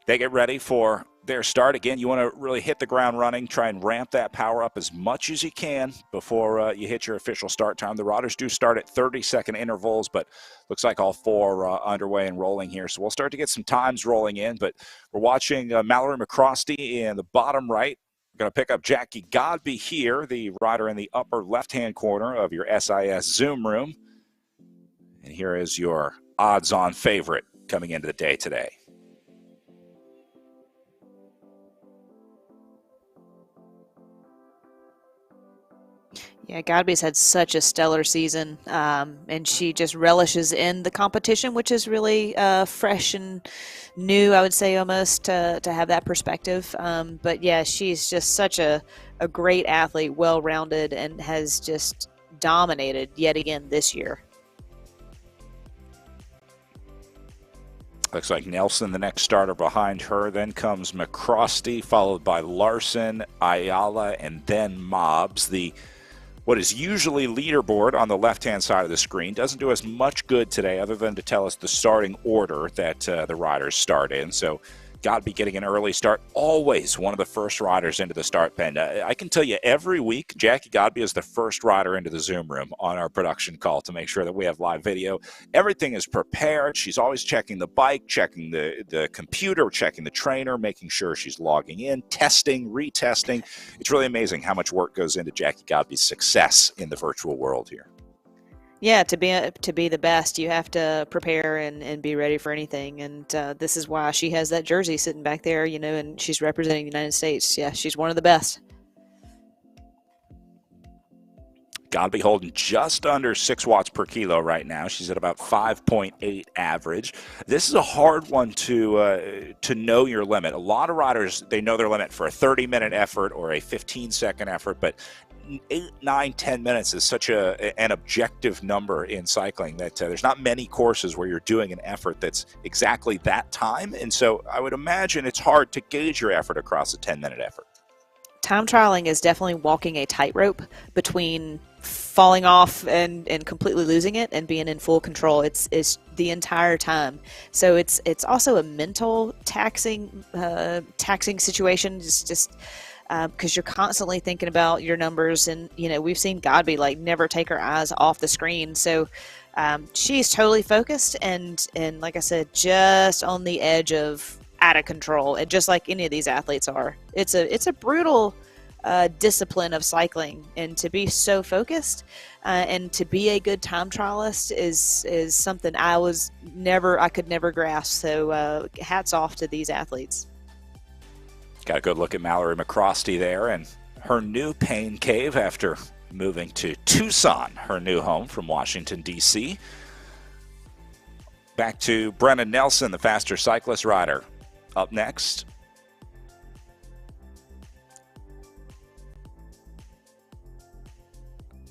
they get ready for their start. Again, you want to really hit the ground running, try and ramp that power up as much as you can before you hit your official start time. The Riders do start at 30-second intervals, but looks like all four underway and rolling here. So we'll start to get some times rolling in, but we're watching Mallory McCrosty in the bottom right. We're going to pick up Jackie Godby here, the rider in the upper left-hand corner of your SIS Zoom room. And here is your odds-on favorite coming into the day today. Yeah, Godby's had such a stellar season, and she just relishes in the competition, which is really fresh and new, I would say, almost, to have that perspective. But yeah, she's just such a great athlete, well-rounded, and has just dominated yet again this year. Looks like Nelson, the next starter behind her. Then comes McCrosty, followed by Larson, Ayala, and then Mobbs. What is usually leaderboard on the left-hand side of the screen doesn't do us much good today other than to tell us the starting order that the riders start in. So Godby getting an early start, always one of the first riders into the start pen. I can tell you every week, Jackie Godby is the first rider into the Zoom room on our production call to make sure that we have live video. Everything is prepared. She's always checking the bike, checking the computer, checking the trainer, making sure she's logging in, testing, retesting. It's really amazing how much work goes into Jackie Godby's success in the virtual world here. Yeah, to be the best, you have to prepare and be ready for anything. And this is why she has that jersey sitting back there, and she's representing the United States. Yeah, she's one of the best. Godby holding just under 6 watts per kilo right now. She's at about 5.8 average. This is a hard one to know your limit. A lot of riders, they know their limit for a 30-minute effort or a 15-second effort, but 8, 9, 10 minutes is such an objective number in cycling that there's not many courses where you're doing an effort that's exactly that time. And so I would imagine it's hard to gauge your effort across a 10-minute effort. Time trialing is definitely walking a tightrope between falling off and completely losing it and being in full control. It's the entire time. So it's also a mental taxing situation. It's just because you're constantly thinking about your numbers, and we've seen Godby never take her eyes off the screen. So she's totally focused and like I said, just on the edge of out of control, and just like any of these athletes are. It's a brutal discipline of cycling, and to be so focused and to be a good time trialist is something I could never grasp. So hats off to these athletes. Got a good look at Mallory McCrosty there and her new pain cave after moving to Tucson, her new home from Washington, D.C. Back to Brennan Nelson, the faster cyclist rider, up next.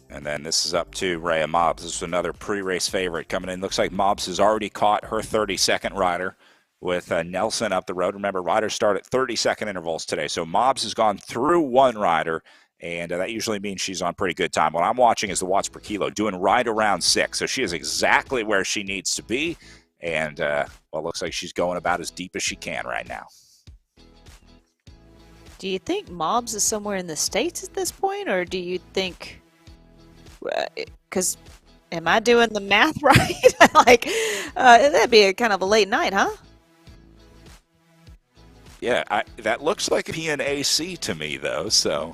And then this is up to Rhea Mobbs. This is another pre-race favorite coming in. Looks like Mobbs has already caught her 32nd rider with Nelson up the road. Remember, riders start at 30-second intervals today. So Mobbs has gone through one rider, and that usually means she's on pretty good time. What I'm watching is the watts per kilo, doing right around 6. So she is exactly where she needs to be. And, well, it looks like she's going about as deep as she can right now. Do you think Mobbs is somewhere in the States at this point, or do you think... Because am I doing the math right? That'd be a kind of a late night, huh? Yeah, that looks like PNAC to me, though, so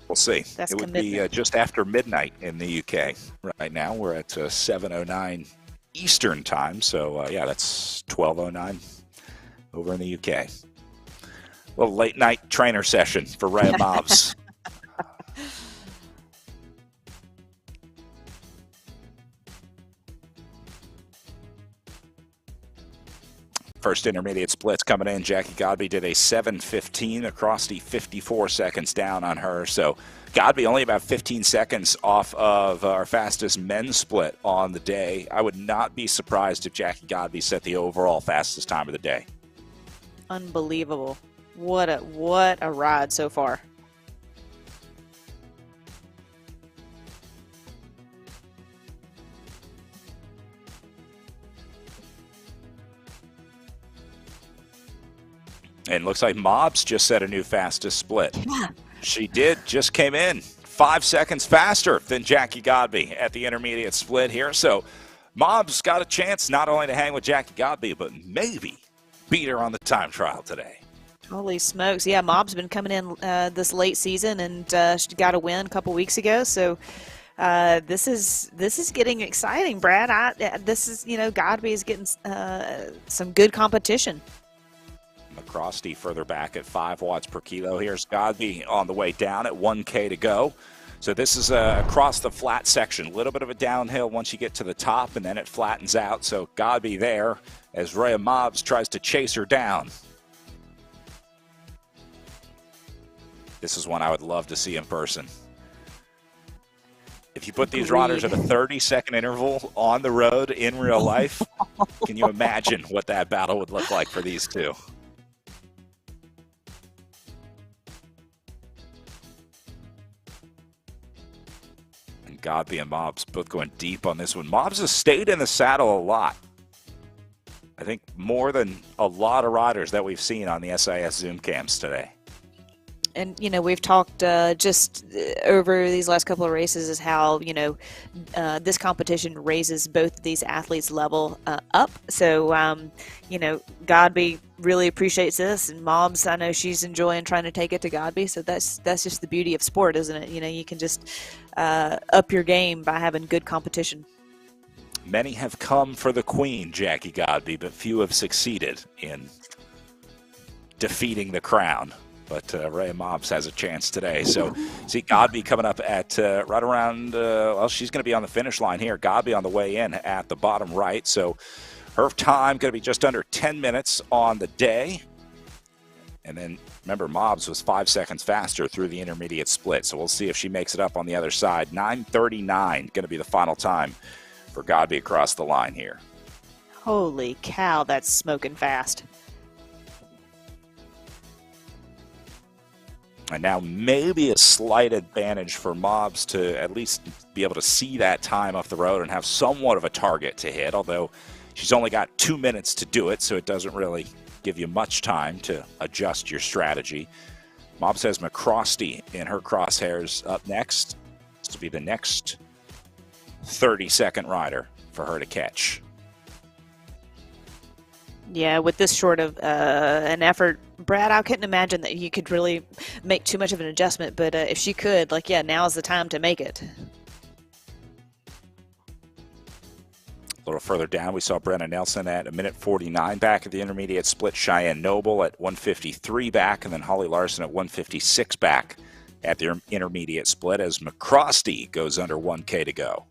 we'll see. It would be just after midnight in the UK right now. We're at 7:09 Eastern time, so yeah, that's 12:09 over in the UK. A little late night trainer session for Rhea Mobbs. First intermediate splits coming in. Jackie Godby did a 7:15 across the 54 seconds down on her. So Godby only about 15 seconds off of our fastest men's split on the day. I would not be surprised if Jackie Godby set the overall fastest time of the day. Unbelievable. What a ride so far. And looks like Mobbs just set a new fastest split. Yeah. She did, just came in 5 seconds faster than Jackie Godby at the intermediate split here. So Mobbs got a chance not only to hang with Jackie Godby, but maybe beat her on the time trial today. Holy smokes. Yeah, Mobb's been coming in this late season, and she got a win a couple weeks ago. So this is getting exciting, Brad. Godby is getting some good competition. McCrosty further back at 5 watts per kilo. Here's Godby on the way down at 1K to go. So this is across the flat section. A little bit of a downhill once you get to the top, and then it flattens out. So Godby there as Rhea Mobbs tries to chase her down. This is one I would love to see in person. If you put these riders at a 30-second interval on the road in real life, can you imagine what that battle would look like for these two? And Godby and Mobbs both going deep on this one. Mobbs has stayed in the saddle a lot. I think more than a lot of riders that we've seen on the SIS Zoom cams today. And, we've talked just over these last couple of races is how, this competition raises both of these athletes' level up. So, Godby really appreciates this. And Mobbs, I know she's enjoying trying to take it to Godby. So that's just the beauty of sport, isn't it? You can just up your game by having good competition. Many have come for the queen, Jackie Godby, but few have succeeded in defeating the crown. But Rhea Mobbs has a chance today. So see Godby coming up at right around, she's going to be on the finish line here. Godby on the way in at the bottom right. So her time going to be just under 10 minutes on the day. And then remember, Mobbs was 5 seconds faster through the intermediate split. So we'll see if she makes it up on the other side. 9:39 going to be the final time for Godby across the line here. Holy cow, that's smoking fast. And now maybe a slight advantage for Mobbs to at least be able to see that time off the road and have somewhat of a target to hit, although she's only got 2 minutes to do it, so it doesn't really give you much time to adjust your strategy. Mobbs has McCrosty in her crosshairs up next. This will be the next 30-second rider for her to catch. Yeah, with this short of an effort, Brad, I couldn't imagine that you could really make too much of an adjustment, but if she could, now's the time to make it. A little further down, we saw Brenna Nelson at 1:49 back at the intermediate split, Cheyenne Noble at 1:53 back, and then Holly Larson at 1:56 back at the intermediate split as McCrosty goes under 1K to go.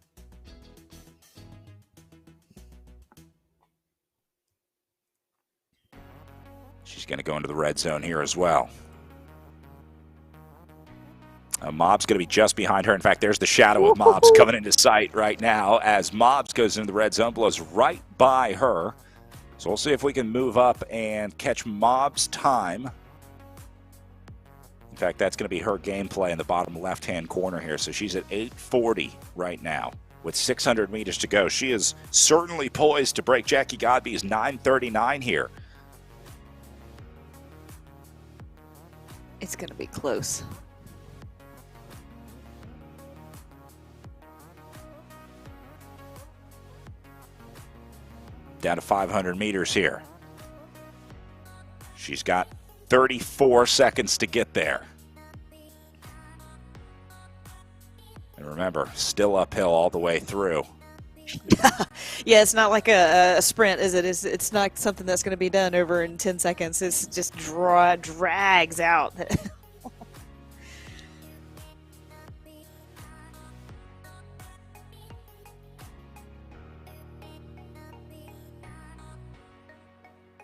She's going to go into the red zone here as well. Mobbs going to be just behind her. In fact, there's the shadow of Mobbs coming into sight right now as Mobbs goes into the red zone, blows right by her. So we'll see if we can move up and catch Mobbs' time. In fact, that's going to be her gameplay in the bottom left-hand corner here. So she's at 8:40 right now with 600 meters to go. She is certainly poised to break Jackie Godby's 9:39 here. It's going to be close. Down to 500 meters here. She's got 34 seconds to get there. And remember, still uphill all the way through. Yeah, it's not like a sprint, is it? It's not something that's going to be done over in 10 seconds. It's just drags out.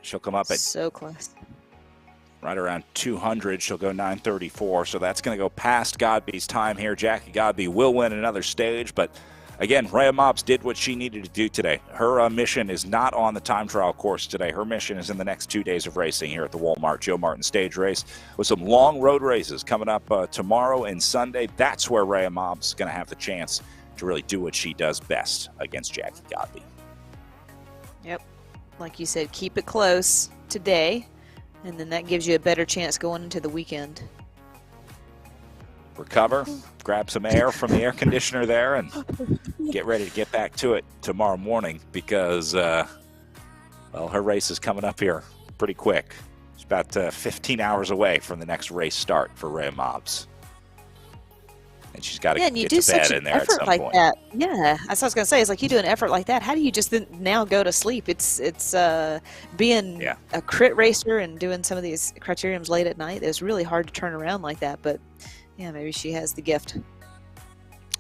She'll come up at so close. right around 200. She'll go 9:34. So that's going to go past Godby's time here. Jackie Godby will win another stage, but again, Rhea Mobbs did what she needed to do today. Her mission is not on the time trial course today. Her mission is in the next 2 days of racing here at the Walmart Joe Martin Stage Race with some long road races coming up tomorrow and Sunday. That's where Rhea Mobbs is going to have the chance to really do what she does best against Jackie Godby. Yep. Like you said, keep it close today. And then that gives you a better chance going into the weekend. Recover, grab some air from the air conditioner there, and get ready to get back to it tomorrow morning because, well, her race is coming up here pretty quick. It's about 15 hours away from the next race start for Rhea Mobbs. And she's got to and you get do to bed such in an there at effort some like point. that. Yeah, that's what I was gonna say. It's like you do an effort like that. How do you just then now go to sleep? It's being a crit racer and doing some of these criteriums late at night. It's really hard to turn around like that. But yeah, maybe she has the gift.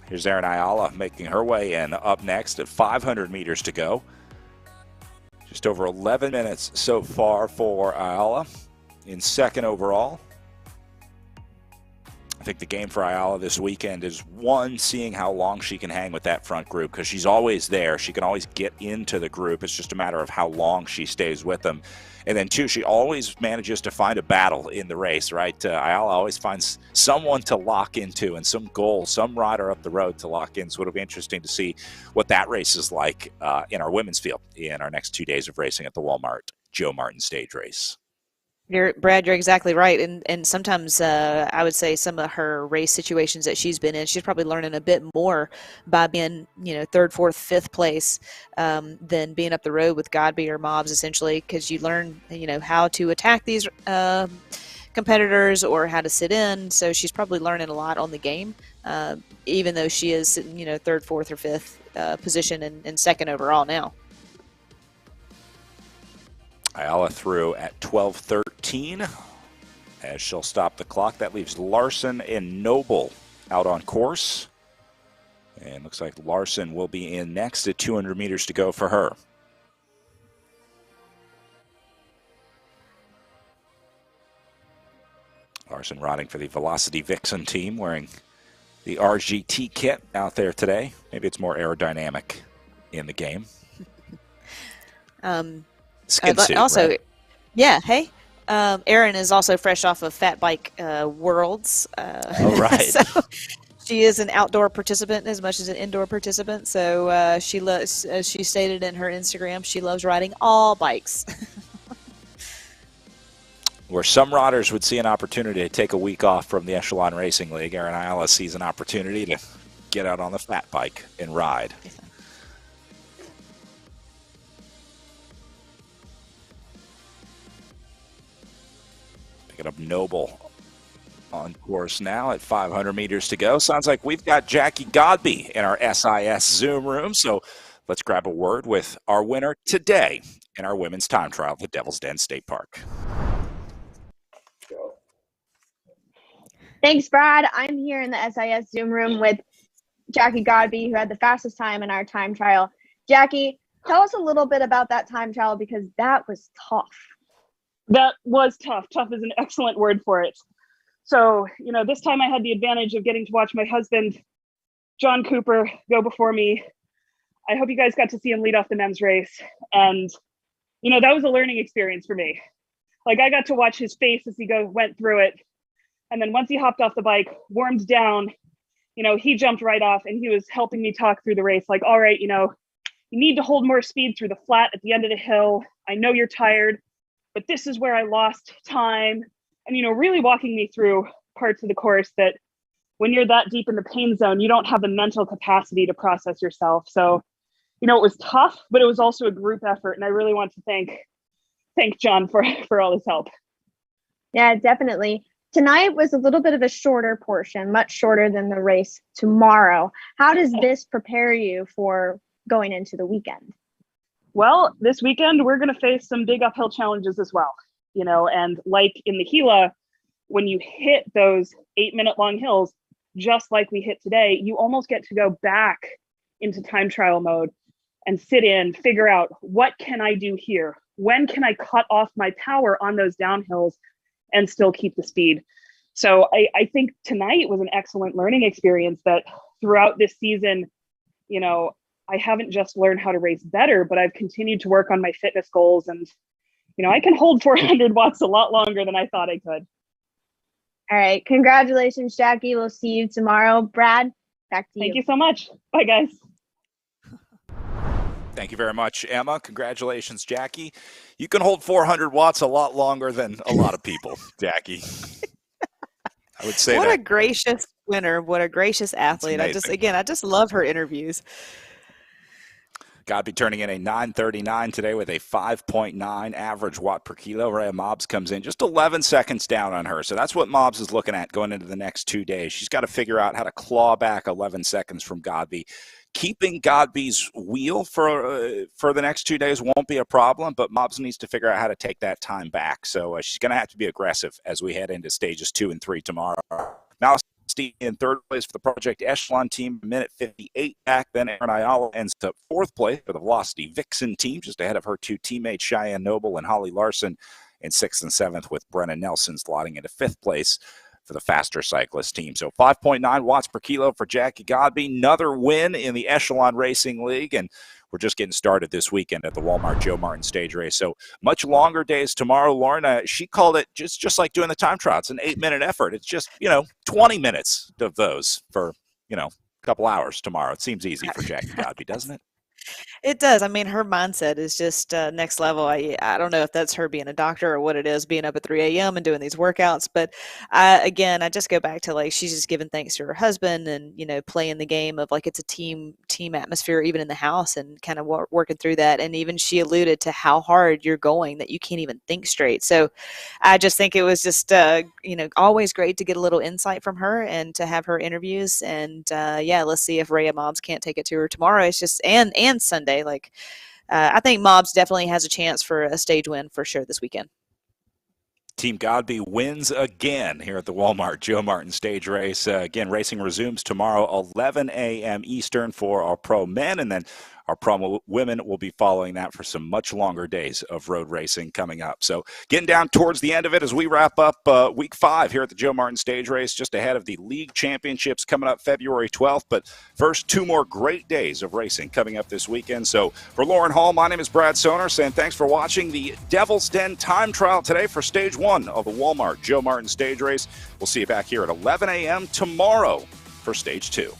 Here's Erin Ayala making her way in up next at 500 meters to go. Just over 11 minutes so far for Ayala in second overall. I think the game for Ayala this weekend is, one, seeing how long she can hang with that front group because she's always there. She can always get into the group. It's just a matter of how long she stays with them. And then, two, she always manages to find a battle in the race, right? Ayala always finds someone to lock into and some goal, some rider up the road to lock in. So it'll be interesting to see what that race is like in our women's field in our next 2 days of racing at the Walmart Joe Martin Stage Race. Brad, you're exactly right. And sometimes I would say some of her race situations that she's been in, she's probably learning a bit more by being, third, fourth, fifth place than being up the road with Godby or Mobbs, essentially, because you learn, how to attack these competitors or how to sit in. So she's probably learning a lot on the game, even though she is sitting, third, fourth, or fifth position and second overall now. Ayala through at 12:13 as she'll stop the clock. That leaves Larson and Noble out on course. And looks like Larson will be in next at 200 meters to go for her. Larson riding for the Velocity Vixen team, wearing the RGT kit out there today. Maybe it's more aerodynamic in the game. Skin suit, also, right? Yeah, hey. Erin is also fresh off of Fat Bike Worlds. Oh, right. So she is an outdoor participant as much as an indoor participant. So she loves, as she stated in her Instagram, she loves riding all bikes. Where some riders would see an opportunity to take a week off from the Echelon Racing League, Erin Ayala sees an opportunity to get out on the fat bike and ride. Picking up Noble on course now at 500 meters to go. Sounds like we've got Jackie Godby in our SIS Zoom room, so let's grab a word with our winner today in our women's time trial at the Devil's Den State Park. Thanks, Brad. I'm here in the SIS Zoom room with Jackie Godby, who had the fastest time in our time trial. Jackie, tell us a little bit about that time trial because that was tough. That was tough. Tough is an excellent word for it. So, this time I had the advantage of getting to watch my husband, John Cooper, go before me. I hope you guys got to see him lead off the men's race. And, that was a learning experience for me. Like, I got to watch his face as he went through it. And then once he hopped off the bike, warmed down, he jumped right off and he was helping me talk through the race. Like, all right, you need to hold more speed through the flat at the end of the hill. I know you're tired, but this is where I lost time. And, really walking me through parts of the course that when you're that deep in the pain zone, you don't have the mental capacity to process yourself. So, it was tough, but it was also a group effort. And I really want to thank John for all his help. Yeah, definitely. Tonight was a little bit of a shorter portion, much shorter than the race tomorrow. How does this prepare you for going into the weekend? Well, this weekend, we're going to face some big uphill challenges as well, and like in the Gila, when you hit those 8-minute long hills, just like we hit today, you almost get to go back into time trial mode and sit in, figure out what can I do here? When can I cut off my power on those downhills and still keep the speed? So I think tonight was an excellent learning experience that throughout this season, I haven't just learned how to race better, but I've continued to work on my fitness goals. And, I can hold 400 watts a lot longer than I thought I could. All right. Congratulations, Jackie. We'll see you tomorrow. Brad, back to you. Thank you so much. Bye, guys. Thank you very much, Emma. Congratulations, Jackie. You can hold 400 watts a lot longer than a lot of people, Jackie. I would say What a that. gracious winner. What a gracious It's athlete. amazing. I just love her interviews. Godby turning in a 939 today with a 5.9 average watt per kilo. Rhea Mobbs comes in just 11 seconds down on her. So that's what Mobbs is looking at going into the next 2 days. She's got to figure out how to claw back 11 seconds from Godby. Keeping Godby's wheel for the next 2 days won't be a problem, but Mobbs needs to figure out how to take that time back. So she's going to have to be aggressive as we head into stages 2 and 3 tomorrow. Now, in third place for the Project Echelon team, minute 58 back. Then Aaron Ayala ends up fourth place for the Velocity Vixen team, just ahead of her two teammates, Cheyenne Noble and Holly Larson, in sixth and seventh, with Brennan Nelson slotting into fifth place for the Faster Cyclist team. So 5.9 watts per kilo for Jackie Godby. Another win in the Echelon Racing League, and we're just getting started this weekend at the Walmart Joe Martin stage race. So much longer days tomorrow. Lauren, she called it just like doing the time trial. It's an 8-minute effort. It's just, 20 minutes of those for, a couple hours tomorrow. It seems easy for Jackie Godby, doesn't it? It does. I mean, her mindset is just next level. I don't know if that's her being a doctor or what it is, being up at 3 a.m. and doing these workouts. But I just go back to like she's just giving thanks to her husband and playing the game of like it's a team atmosphere even in the house and kind of working through that. And even she alluded to how hard you're going that you can't even think straight. So I just think it was just always great to get a little insight from her and to have her interviews. And let's see if Rhea Mobbs can't take it to her tomorrow. It's just and Sunday. I think Mobbs definitely has a chance for a stage win for sure this weekend. Team Godby wins again here at the Walmart Joe Martin stage race. Again, racing resumes tomorrow, 11 a.m. Eastern for our pro men, and then our pro women will be following that for some much longer days of road racing coming up. So getting down towards the end of it as we wrap up week 5 here at the Joe Martin stage race, just ahead of the league championships coming up February 12th. But first, 2 more great days of racing coming up this weekend. So for Lauren Hall, my name is Brad Soner, saying thanks for watching the Devil's Den time trial today for stage 1 of the Walmart Joe Martin stage race. We'll see you back here at 11 a.m. tomorrow for stage 2.